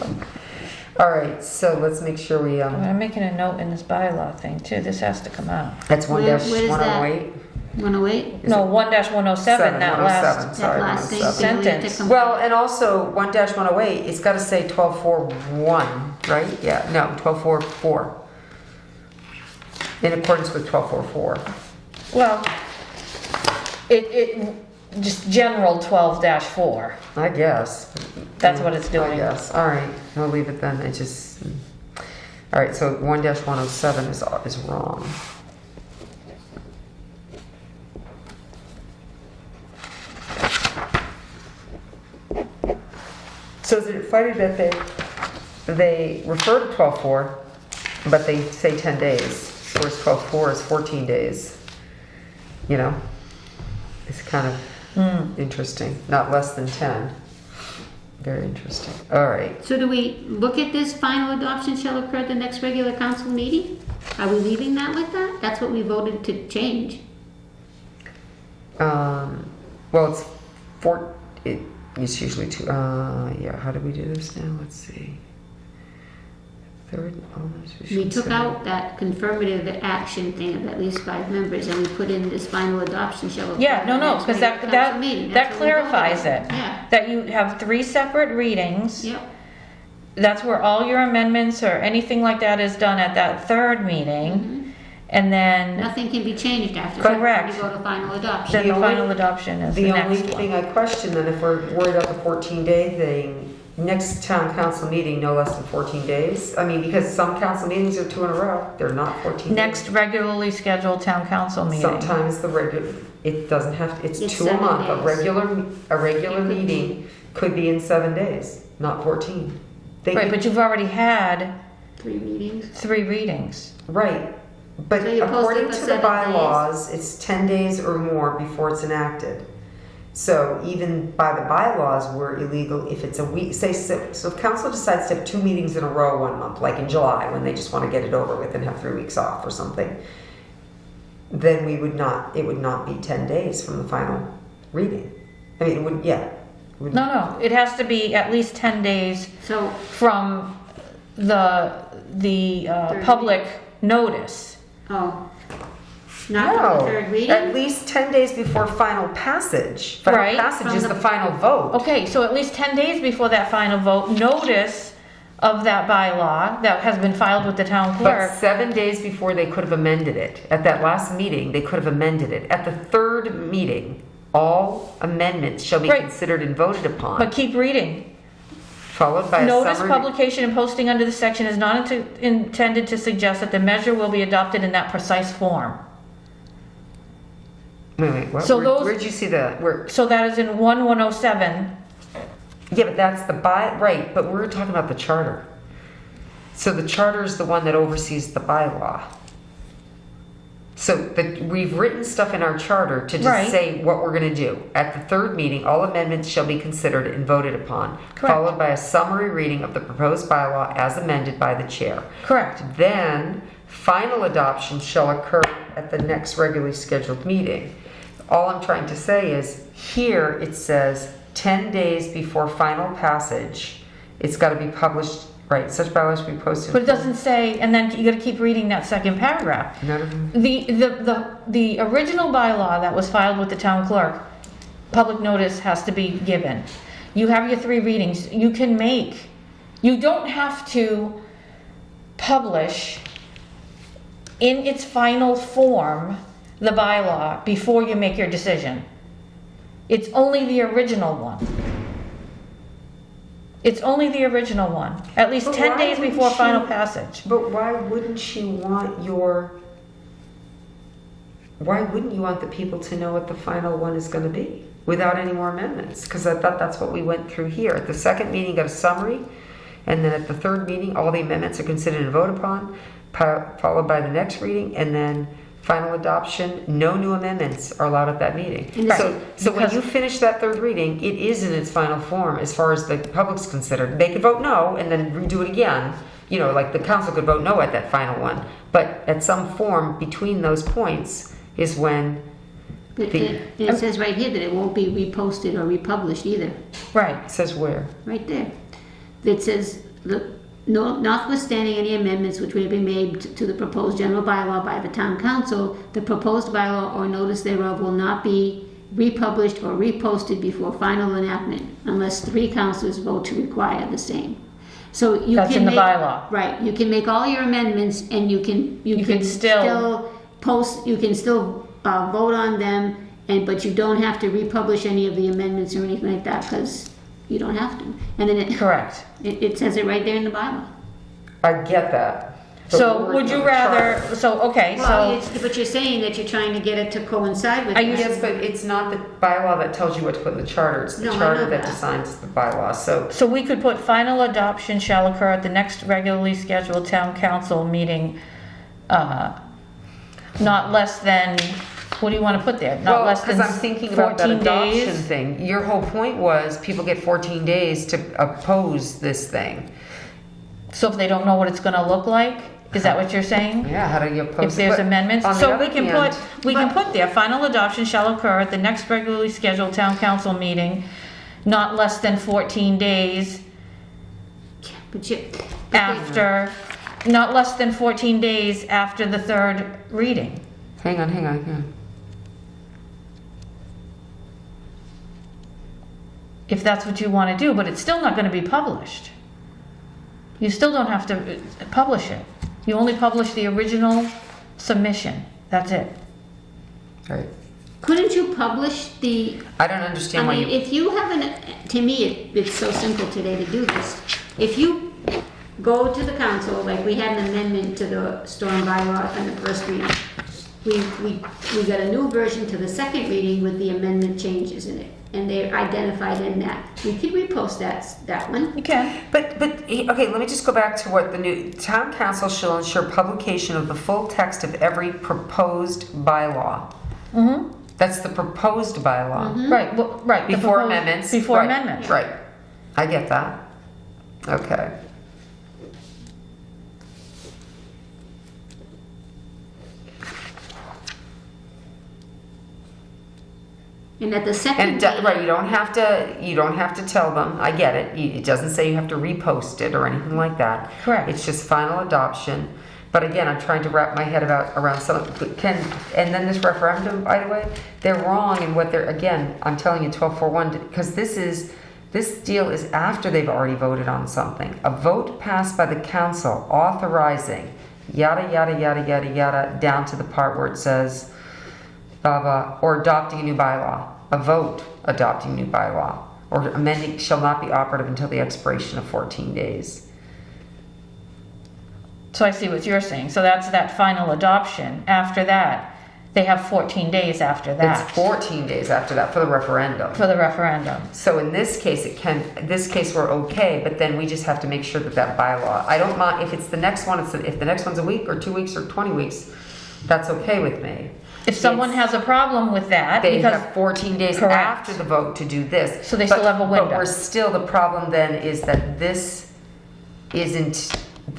All right, so let's make sure we, I'm making a note in this bylaw thing too. This has to come out. that's Where is that? 1-108. 108? No, 1-107, that last. Sorry, That last thing. 107. so we have to Sentence. come- Well, and also 1-108, it's got to say 12-4-1, right? Yeah, no, 12-4-4. In accordance with 12-4-4. Well, it, just general 12-4. I guess. That's what it's I doing. guess. All right, we'll leave it then. It just. All right, so 1-107 is wrong. So is it funny that they refer to 12-4, but they say 10 days, whereas 12-4 is 14 days? You know, it's kind of interesting. Not less than 10. Very interesting. All right. So do we look at this final adoption shall occur at the next regular council meeting? Are we leaving that like that? That's what we voted to change. Well, it's usually two. Yeah. How do we do this now? Let's see. Third. We took out that confirmative action thing of at least 5 members and we put in this final adoption shall occur. Yeah, at no, the no, next because regular council meeting. that That's what we voted clarifies on. it. Yeah, That you have 3 separate readings. yep. That's where all your amendments or anything like that is done at that 3rd meeting. And then, Nothing can be changed after that. Correct. When you go to final adoption. then the The only- final adoption is the The only next thing one. I question then, if we're worried about the 14-day thing, next town council meeting, no less than 14 days? I mean, because some council meetings are 2 in a row. They're not 14 days. Next regularly scheduled town council meeting. Sometimes the regular, it doesn't have, to. it's It's 2 a 7 month. days. A regular It could meeting could be in 7 days, not 14. They Right, could- but you've already had 3 meetings. 3 readings. Right, but So you post it according for to the 7 days? bylaws, it's 10 days or more before it's enacted. So even by the bylaws, we're illegal if it's a week, say, so if council decides to have 2 meetings in a row one month, like in July, when they just want to get it over with and have 3 weeks off or something, then it would not be 10 days from the final reading. I mean, it would, yeah. It would- No, it has to be at least 10 days So, from the Third public notice. oh, not from the 3rd No, reading? at least 10 days before final passage. Final Right, passage from is the- the final vote. Okay, so at least 10 days before that final vote, notice of that bylaw that has been filed with the town But clerk. 7 days before they could have amended it. At that last meeting, they could have amended it. At the 3rd meeting, all amendments shall be Right. considered and voted But upon, keep reading. followed by a Notice, summary. publication, and posting under this section is not intended to suggest that the measure will be adopted in that precise form. Wait, what? So those- Where'd you see that? Where? So that is in 1-107. Yeah, but that's the right, but we're talking about the charter. So the charter is the one that oversees the bylaw. So we've written stuff in our charter to just Right. say what we're gonna do. At the 3rd meeting, all amendments shall be considered and voted upon, Correct. followed by a summary reading of the proposed bylaw as amended by the chair. Correct. Then, final adoption shall occur at the next regularly scheduled meeting. All I'm trying to say is, here it says 10 days before final passage, it's got to be published Right, such bylaws will be posted. But it doesn't say, and then you gotta keep reading that second paragraph. None of them. The original bylaw that was filed with the town clerk, public notice has to be given. You have your 3 readings. You don't have to publish in its final form the bylaw before you make your decision. It's only the original one. It's only the original one, at least But 10 why days wouldn't before you- final passage. But why wouldn't you want the people to know what the final one is going to be without any more amendments? Because I thought that's what we went through here. At the second meeting, got a summary, and then at the third meeting, all the amendments are considered and voted upon, followed by the next reading, and then final adoption. No new amendments are allowed at that meeting. And this So when because- you finish that third reading, it is in its final form as far as the public's considered. They could vote no and then redo it again. You know, like the council could vote no at that final one. But at some form between those points is when It says right here that it won't be reposted or republished either, Right. it says where. right there. It says, notwithstanding any amendments which may be made to the proposed general bylaw by the town council, the proposed bylaw or notice thereof will not be republished or reposted before final enactment unless 3 councilors vote to require the same. So you That's can in the make, bylaw. right, you can make all your amendments and you can still- post, you can still vote on them, but you don't have to republish any of the amendments or anything like that because you don't have to. And then Correct. it says it right there in the bylaw. I get that. But So we're would working you on the rather, charter. But you're saying that you're trying to get it to coincide with Are you- that. Yes, but it's not the bylaw that tells you what to put in the charter. It's the No, I charter know that that. decides the bylaw. So we could put final adoption shall occur at the next regularly scheduled town council meeting, not less than, what do you want to put there? Not less than because I'm thinking about that 14 adoption days? thing. Your whole point was people get 14 days to oppose this thing. So if they don't know what it's gonna look like, is that what you're saying? Yeah, how do you oppose If it? there's But amendments, on the so we other can hand- put there, final adoption shall occur at the next regularly scheduled town council meeting, not less than 14 days But you, after, not less than 14 days after the 3rd reading. Hang on. If that's what you want to do, but it's still not going to be published. You still don't have to publish it. You only publish the original submission. That's it. Right. couldn't you publish the, I don't understand I why mean, you, if you have to me, it's so simple today to do this. If you go to the council, like we had an amendment to the storm bylaw on the first reading. We got a new version to the second reading with the amendment changes in it, and they're identified in that. We could repost that one. You can. but, okay, let me just go back to what the new, town council shall ensure publication of the full text of every proposed bylaw. Mm-hmm. That's the proposed bylaw. Right, well, right. the Before proposed- amendments. Before Right, amendments. Right, I get that. Okay. And at the second And, reading, right, you don't have to tell them, I get it, it doesn't say you have to repost it or anything like that. Correct. It's just final adoption. But again, I'm trying to wrap my head around some, and then this referendum, by the way, they're wrong in what they're, again, I'm telling you 1241, because this deal is after they've already voted on something. A vote passed by the council authorizing yada, yada, yada, yada, yada, down to the part where it says, blah, blah, or adopting a new bylaw. A vote adopting a new bylaw or amending shall not be operative until the expiration of 14 days. So I see what you're saying. So that's that final adoption. After that, they have 14 days after that. It's 14 days after that for the referendum. For the referendum. So in this case, we're okay, but then we just have to make sure that bylaw, I don't mind, if it's the next one, if the next one's a week or 2 weeks or 20 weeks, that's okay with me. If someone has a problem with that, They because have 14 days Correct. after the vote to do this. So they still have a window. But we're still, the problem then is that this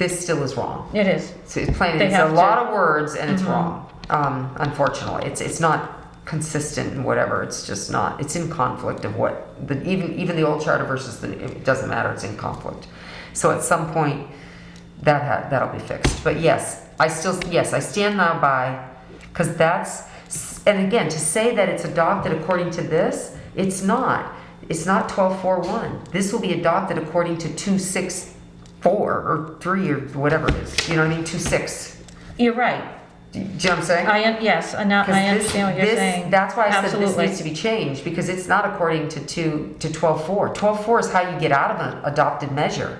still is wrong. it is. So it's plain, They it's a have lot to- of words and it's wrong. Unfortunately, it's not consistent and whatever. It's just not. It's in conflict of what even the old charter versus it doesn't matter. It's in conflict. So at some point that'll be fixed. But yes, I stand now by, because that's, and again, to say that it's adopted according to this, it's not. It's not 1241. This will be adopted according to 264 or 3 or whatever it is. You know what I mean? 26. You're right. Do you know what I'm saying? Yes, and now 'Cause I understand what you're saying. That's why I said this Absolutely. needs to be changed, because it's not according to 12.4. 12.4 is how you get out of an adopted measure.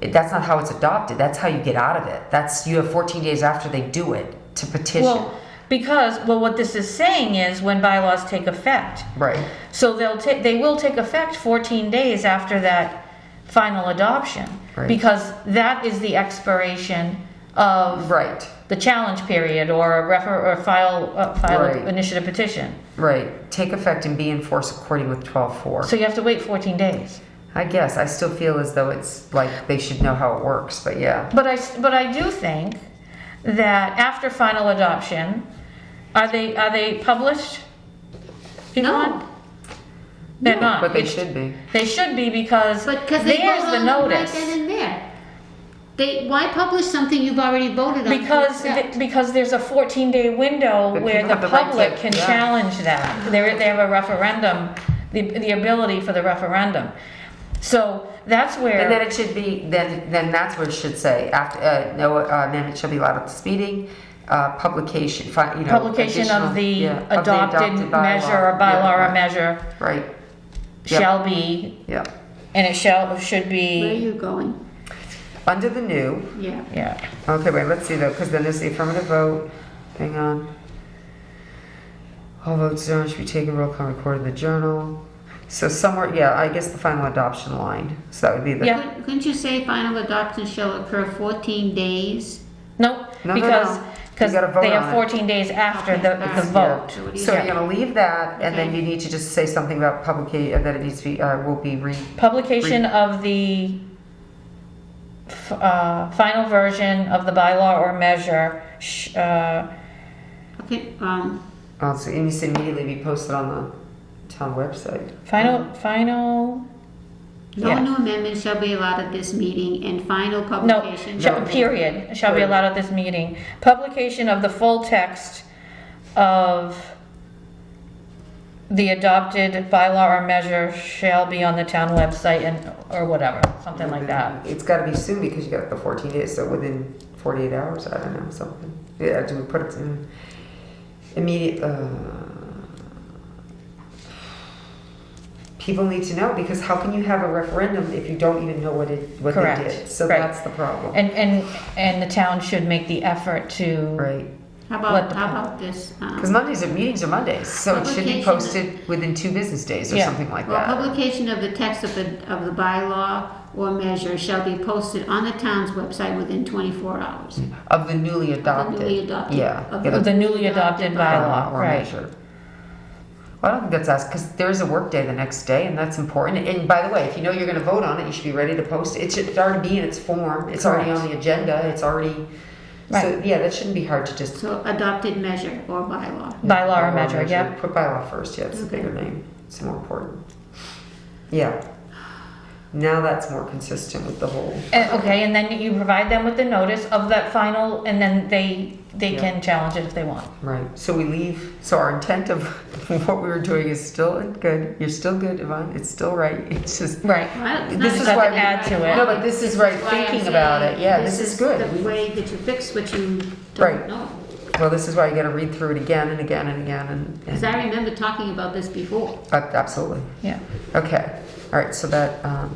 That's not how it's adopted. That's how you get out of it. You have 14 days after they do it to petition. Well, what this is saying is when bylaws take effect. Right. So they will take effect 14 days after that final adoption. Right. Because that is the expiration of Right. the challenge period or file Right. initiative petition. Right. Take effect and be enforced according with 12.4. So you have to wait 14 days. I guess I still feel as though it's like they should know how it works, but yeah. But I do think that after final adoption, are they published? Yvonne? They're not. But they should be. They should be because But because they there's vote the on them right notice. then and there. Why publish something you've already voted on? to accept? Because there's a 14-day window But where people the have the right public to- can yeah. challenge that. They have a referendum, the ability for the referendum. So that's where. And then it should be, then that's where it should say, after, no amendment shall be allowed at this meeting, publication, Publication of the adopted measure or bylaw or measure Right. Yep. shall be, Yeah. and it should Where are be, you going? Under the new, Yeah. yeah. okay, wait, let's see though, because then there's the affirmative vote, hang on. All votes should be taken, roll call recorded in the journal. So somewhere, yeah, I guess the final adoption line, so that would be the. Yeah. Couldn't you say final adoption shall occur 14 days? No, No, because You gotta vote they on have it. 14 days after Okay, the alright. vote. So what do you So got? you're gonna leave that, and then Okay. you need to just say something about publication, that it needs to be, will be Publication of the final version of the bylaw or measure, Okay, oh, so it needs to immediately be posted on the town website. final, no yeah. new amendments shall be allowed at this meeting, and final No, publication. period, shall be Period. allowed at this meeting. Publication of the full text of the adopted bylaw or measure shall be on the town website or whatever, something like that. It's gotta be soon, because you got the 14 days, so within 48 hours, I don't know, something. Yeah, do we put it in immediate, people need to know, because how can you have a referendum if you don't even know what they Correct. did? So Right. that's the problem. And the town should make the effort to. Right. How Let the- about this? Because meetings are Mondays, so it should be Publication- posted within 2 business days or Yeah. something like Well, that. publication of the text of the bylaw or measure shall be posted on the town's website within 24 hours. Of the newly adopted. newly adopted- Yeah. of Yeah, Of the newly adopted bylaw, or right. measure. Well, I don't think that's us, because there's a work day the next day, and that's important. And by the way, if you know you're gonna vote on it, you should be ready to post it. It should already be in its form. It's already Correct. on the agenda. It's already, so, Right. yeah, that shouldn't be hard to just. So adopted measure or bylaw. Bylaw or measure, yeah. Put bylaw first, yeah, it's a Okay. bigger name. It's more important. Yeah. Now that's more consistent with the whole. Okay, and then you provide them with the notice of that final, and then they Yeah. can challenge it if they want. Right, so we leave, so our intent of what we were doing is still good. You're still good, Yvonne, it's still right. It's just, Right. Well, it's This not is just why that we add to it. No, but this is right, why I'm thinking about saying it. Yeah, this is good. The way that you fix what you Right. don't know. Well, this is why you gotta read through it again and again and again Because I remember talking about this before. absolutely. Yeah. Okay, all right, so that, add.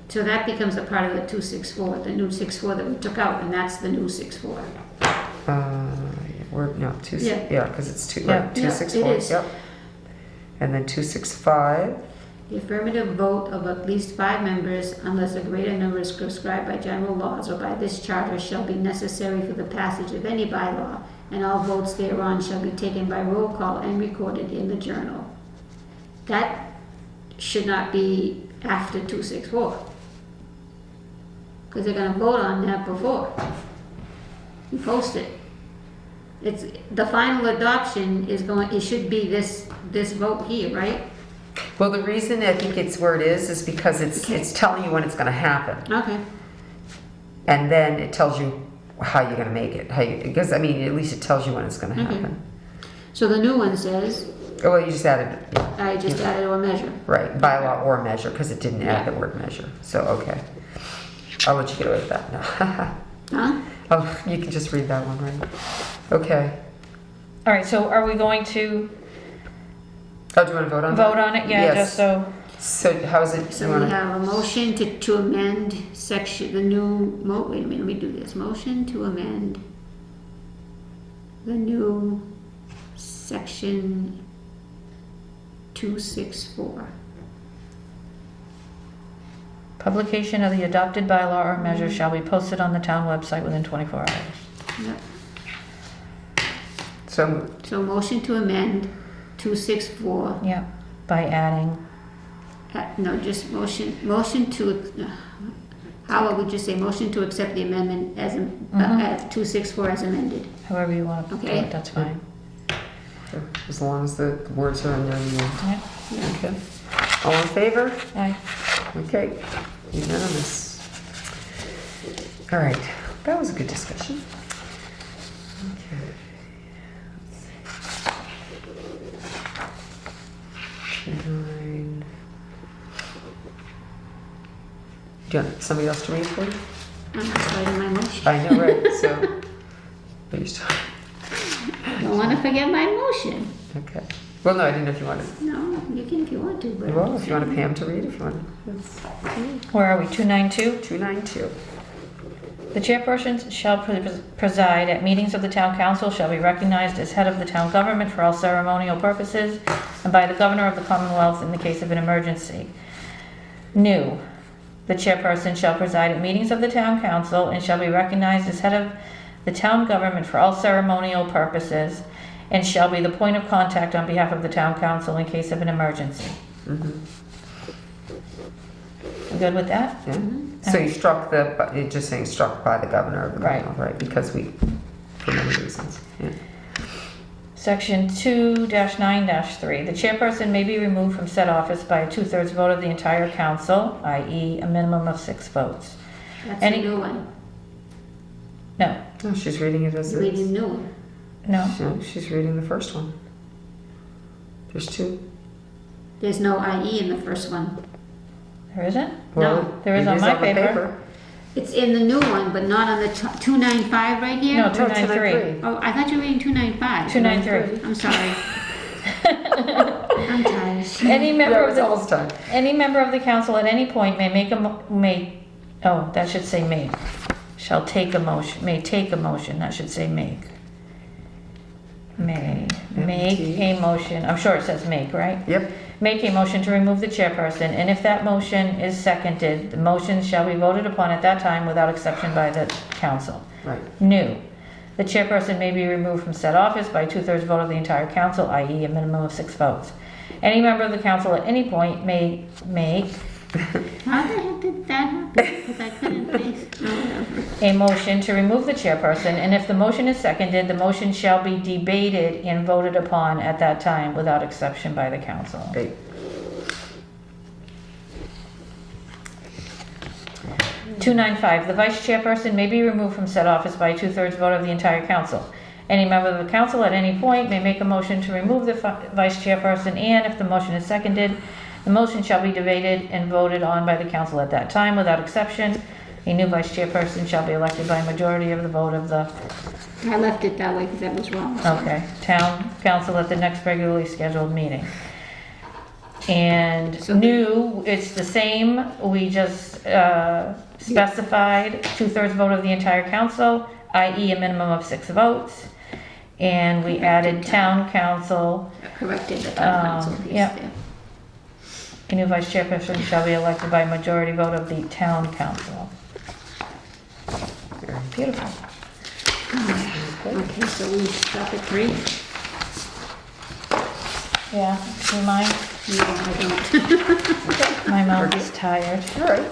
So that becomes a part of the 264, the new 64 that we took out, and that's the new 64. No, Yeah. yeah, because it's two, Yeah. right, Yeah, 264, it is. yep. And then 265, The affirmative vote of at least 5 members, unless a greater number is prescribed by general laws or by this charter, shall be necessary for the passage of any bylaw, and all votes thereon shall be taken by roll call and recorded in the journal. That should not be after 264. Because they're gonna vote on that before. You post it. It's, the final adoption is going, it should be this vote here, right? Well, the reason I think it's where it is because it's telling you when it's gonna happen. Okay. And then it tells you how you're gonna make it, because I mean, at least it tells you when it's gonna Okay. happen. So the new one says, Oh, well, you just added, yeah, I just added a measure. right, bylaw or measure, because it didn't add the word measure, so, okay. I'll let you get away with that, no. Huh? Oh, you can just read that one, right? Okay. All right, so are we going to Oh, do you want to vote on that? vote on it? Yeah, Yes. just so, So how's it? So we have a motion to amend section, the new, wait a minute, let me do this. Motion to amend the new section 264. publication of the adopted bylaw or measure shall be posted on the town website within 24 hours. Yep. So, So motion to amend 264, Yeah, by adding, no, just motion to, how about we just say motion to accept the amendment as, as 264 as amended? however you want to do Okay. it, that's fine. as long as the words are in there. Yeah. Okay. All in favor? Aye. Okay. Unanimous. All right. That was a good discussion. Okay. Nine. Do you want somebody else to read for you? I'm just writing my motion. I know, right? So, please. Don't want to forget my motion. Okay. Well, no, I didn't know if you wanted. No, you can if you want to, but. Well, if you want Pam to read, if you want. Where are we, 292? 292. The chairperson shall preside at meetings of the town council, shall be recognized as head of the town government for all ceremonial purposes, and by the governor of the Commonwealth in the case of an emergency. New, the chairperson shall preside at meetings of the town council and shall be recognized as head of the town government for all ceremonial purposes, and shall be the point of contact on behalf of the town council in case of an emergency. Mm-hmm. Good with that? Yeah. So you struck you're just saying struck by the governor of the Right. Commonwealth, right? Because for many reasons. Yeah. Section 2-9-3, the chairperson may be removed from said office by a 2/3 vote of the entire council, i.e. a minimum of 6 votes. That's Any- a new one. No, No, she's reading it as You're it reading is. new one. no, No, she's reading the first one. There's two. There's no IE in the first one. there isn't? Well, there is it on my the paper. It's in the new one, but not on the 295 right here? No, No, 293. Oh, I thought you were reading 295. 293. I'm sorry. I'm tired. Any member Yeah, of it's the almost time. Any member of the council at any point may make that should say may. Shall take a motion, may take a motion, that should say make. May, make a motion, I'm sure it says make, right? Yep. Make a motion to remove the chairperson, and if that motion is seconded, the motion shall be voted upon at that time without exception by the council. Right. New, the chairperson may be removed from said office by a 2/3 vote of the entire council, i.e. a minimum of 6 votes. Any member of the council at any point may make How the heck did that happen? Because I couldn't think. Oh, whatever. a motion to remove the chairperson, and if the motion is seconded, the motion shall be debated and voted upon at that time without exception by the council. Great. Two 295, the vice chairperson may be removed from said office by a 2/3 vote of the entire council. Any member of the council at any point may make a motion to remove the vice chairperson, and if the motion is seconded, the motion shall be debated and voted on by the council at that time without exception. A new vice chairperson shall be elected by a majority of the vote of the, I left it that way because that was wrong. so. okay, town council at the next regularly scheduled meeting. And So- new, it's the same, we just specified 2/3 vote of the entire council, i.e. a minimum of 6 votes. And we added town council, Corrected the town council piece yeah. there. a new vice chairperson shall be elected by a majority vote of the town council. Beautiful. Okay, so we stop at 3? Yeah, do you mind? No, I don't. My mouth is tired. All right.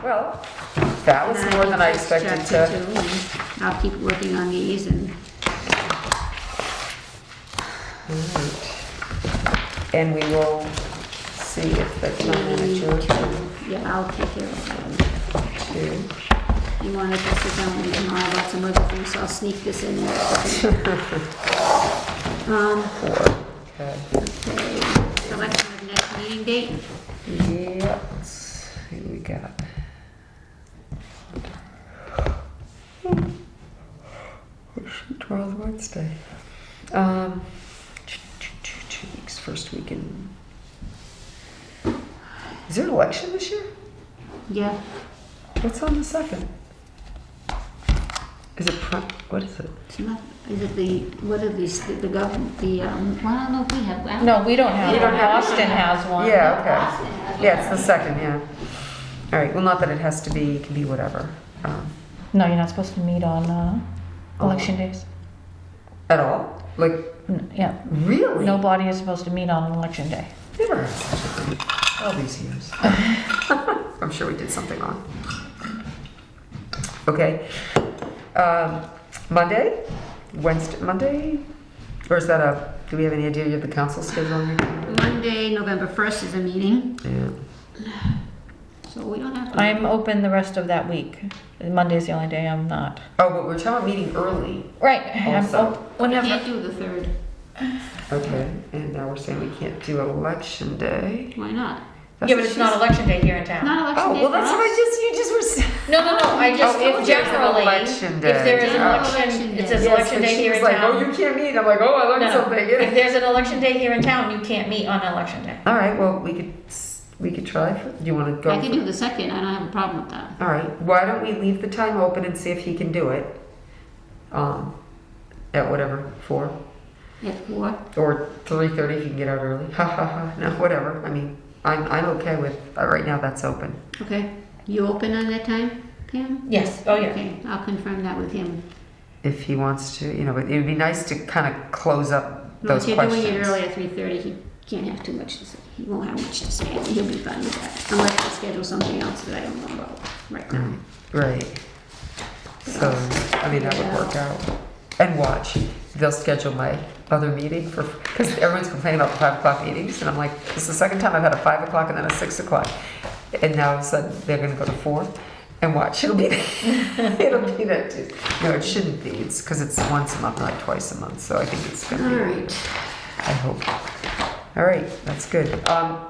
Well, that was more than I expected Chapter to. 2, and I'll keep working on these and Alright. And we will see if the town manager Yeah, I'll take care of that. to. You wanted to sit down with me tomorrow about some other things, so I'll sneak this in there. Okay. Okay, selection of next meeting date. Yeah, let's see what we got. Tomorrow's Wednesday. 2 weeks, first week in. Is there an election this year? Yeah, What's on the second? Is it what is it? it's not, is it what are these, the government, well, I don't know if we have. I don't- No, we don't have You don't one. have- Austin has one. Yeah, okay. Austin has Yeah, one. it's the second, yeah. All right, well, not that it has to be, it can be whatever. No, you're not supposed to meet on election days. At all? Like, Yeah, really? no body is supposed to meet on election day. Never had such a thing. All these years. I'm sure we did something wrong. Okay. Monday? Wednesday? Monday? Or is that do we have any idea of the council schedule on your calendar? Monday, November 1st is a meeting, Yeah. so we don't have to. I'm open the rest of that week. Monday's the only day I'm not. Oh, but we're talking about meeting early. Right. Also. We Whenever. can't do the 3rd. Okay. And now we're saying we can't do election day. Why not? That's Yeah, but what it's she not said. election day here in town. Not election Oh, day well, for that's what us. you just were saying. No, I just, Oh, if there's an generally, election day. if there is an Oh. election, it says Yes, election but day she here was in like, town. oh, you can't meet. I'm like, oh, I learned No, something. if there's an election day here in town, you can't meet on election day. All right, well, we could try. Do you want to go? I can do the 2nd, I don't have a problem with that. All right. Why don't we leave the time open and see if he can do it? At whatever 4 At 4? or 3:30 if you can get out early. Ha ha ha. No, whatever. I mean, I'm okay with right now. That's open. Okay. You open on that time, Pam? Yes, oh yeah. Okay, I'll confirm that with him. If he wants to, but it would be nice to kind of close up Well, those if you're questions. doing it early at 3:30, he can't have too much to say. He won't have much to say. He'll be fine with that, unless I schedule something else that I don't know about right now. Right. So, I mean, that would work out. And watch, they'll schedule my other meeting because everyone's complaining about the 5 o'clock meetings, and I'm like, this is the second time I've had a 5 o'clock and then a 6 o'clock, and now all of a sudden they're going to go to 4, and watch, it'll be it'll be that too. No, it shouldn't be. It's because it's once a month, not twice a month. So I think it's going to All be. right. I hope. All right, that's good.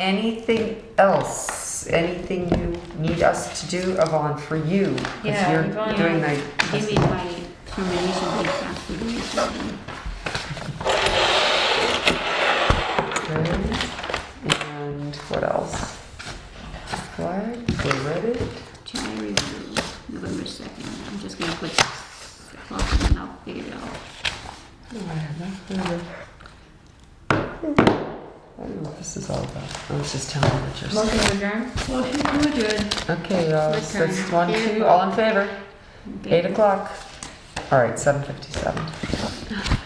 Anything else? Anything you need us to do, Yvonne, for you? 'Cause Yeah, you're Yvonne, doing the. Give me my termination date after the meeting. Okay. And what else? Flag, we read it. Charter review, November 2nd. I'm just gonna put 6 o'clock and then I'll figure it out. Oh, I have not I don't know what this is all about. I was just telling you. Motion to adjourn? Motion to adjourn. Okay, My so turn. that's 1, 2, all in favor? 8 o'clock. All right, 7:57.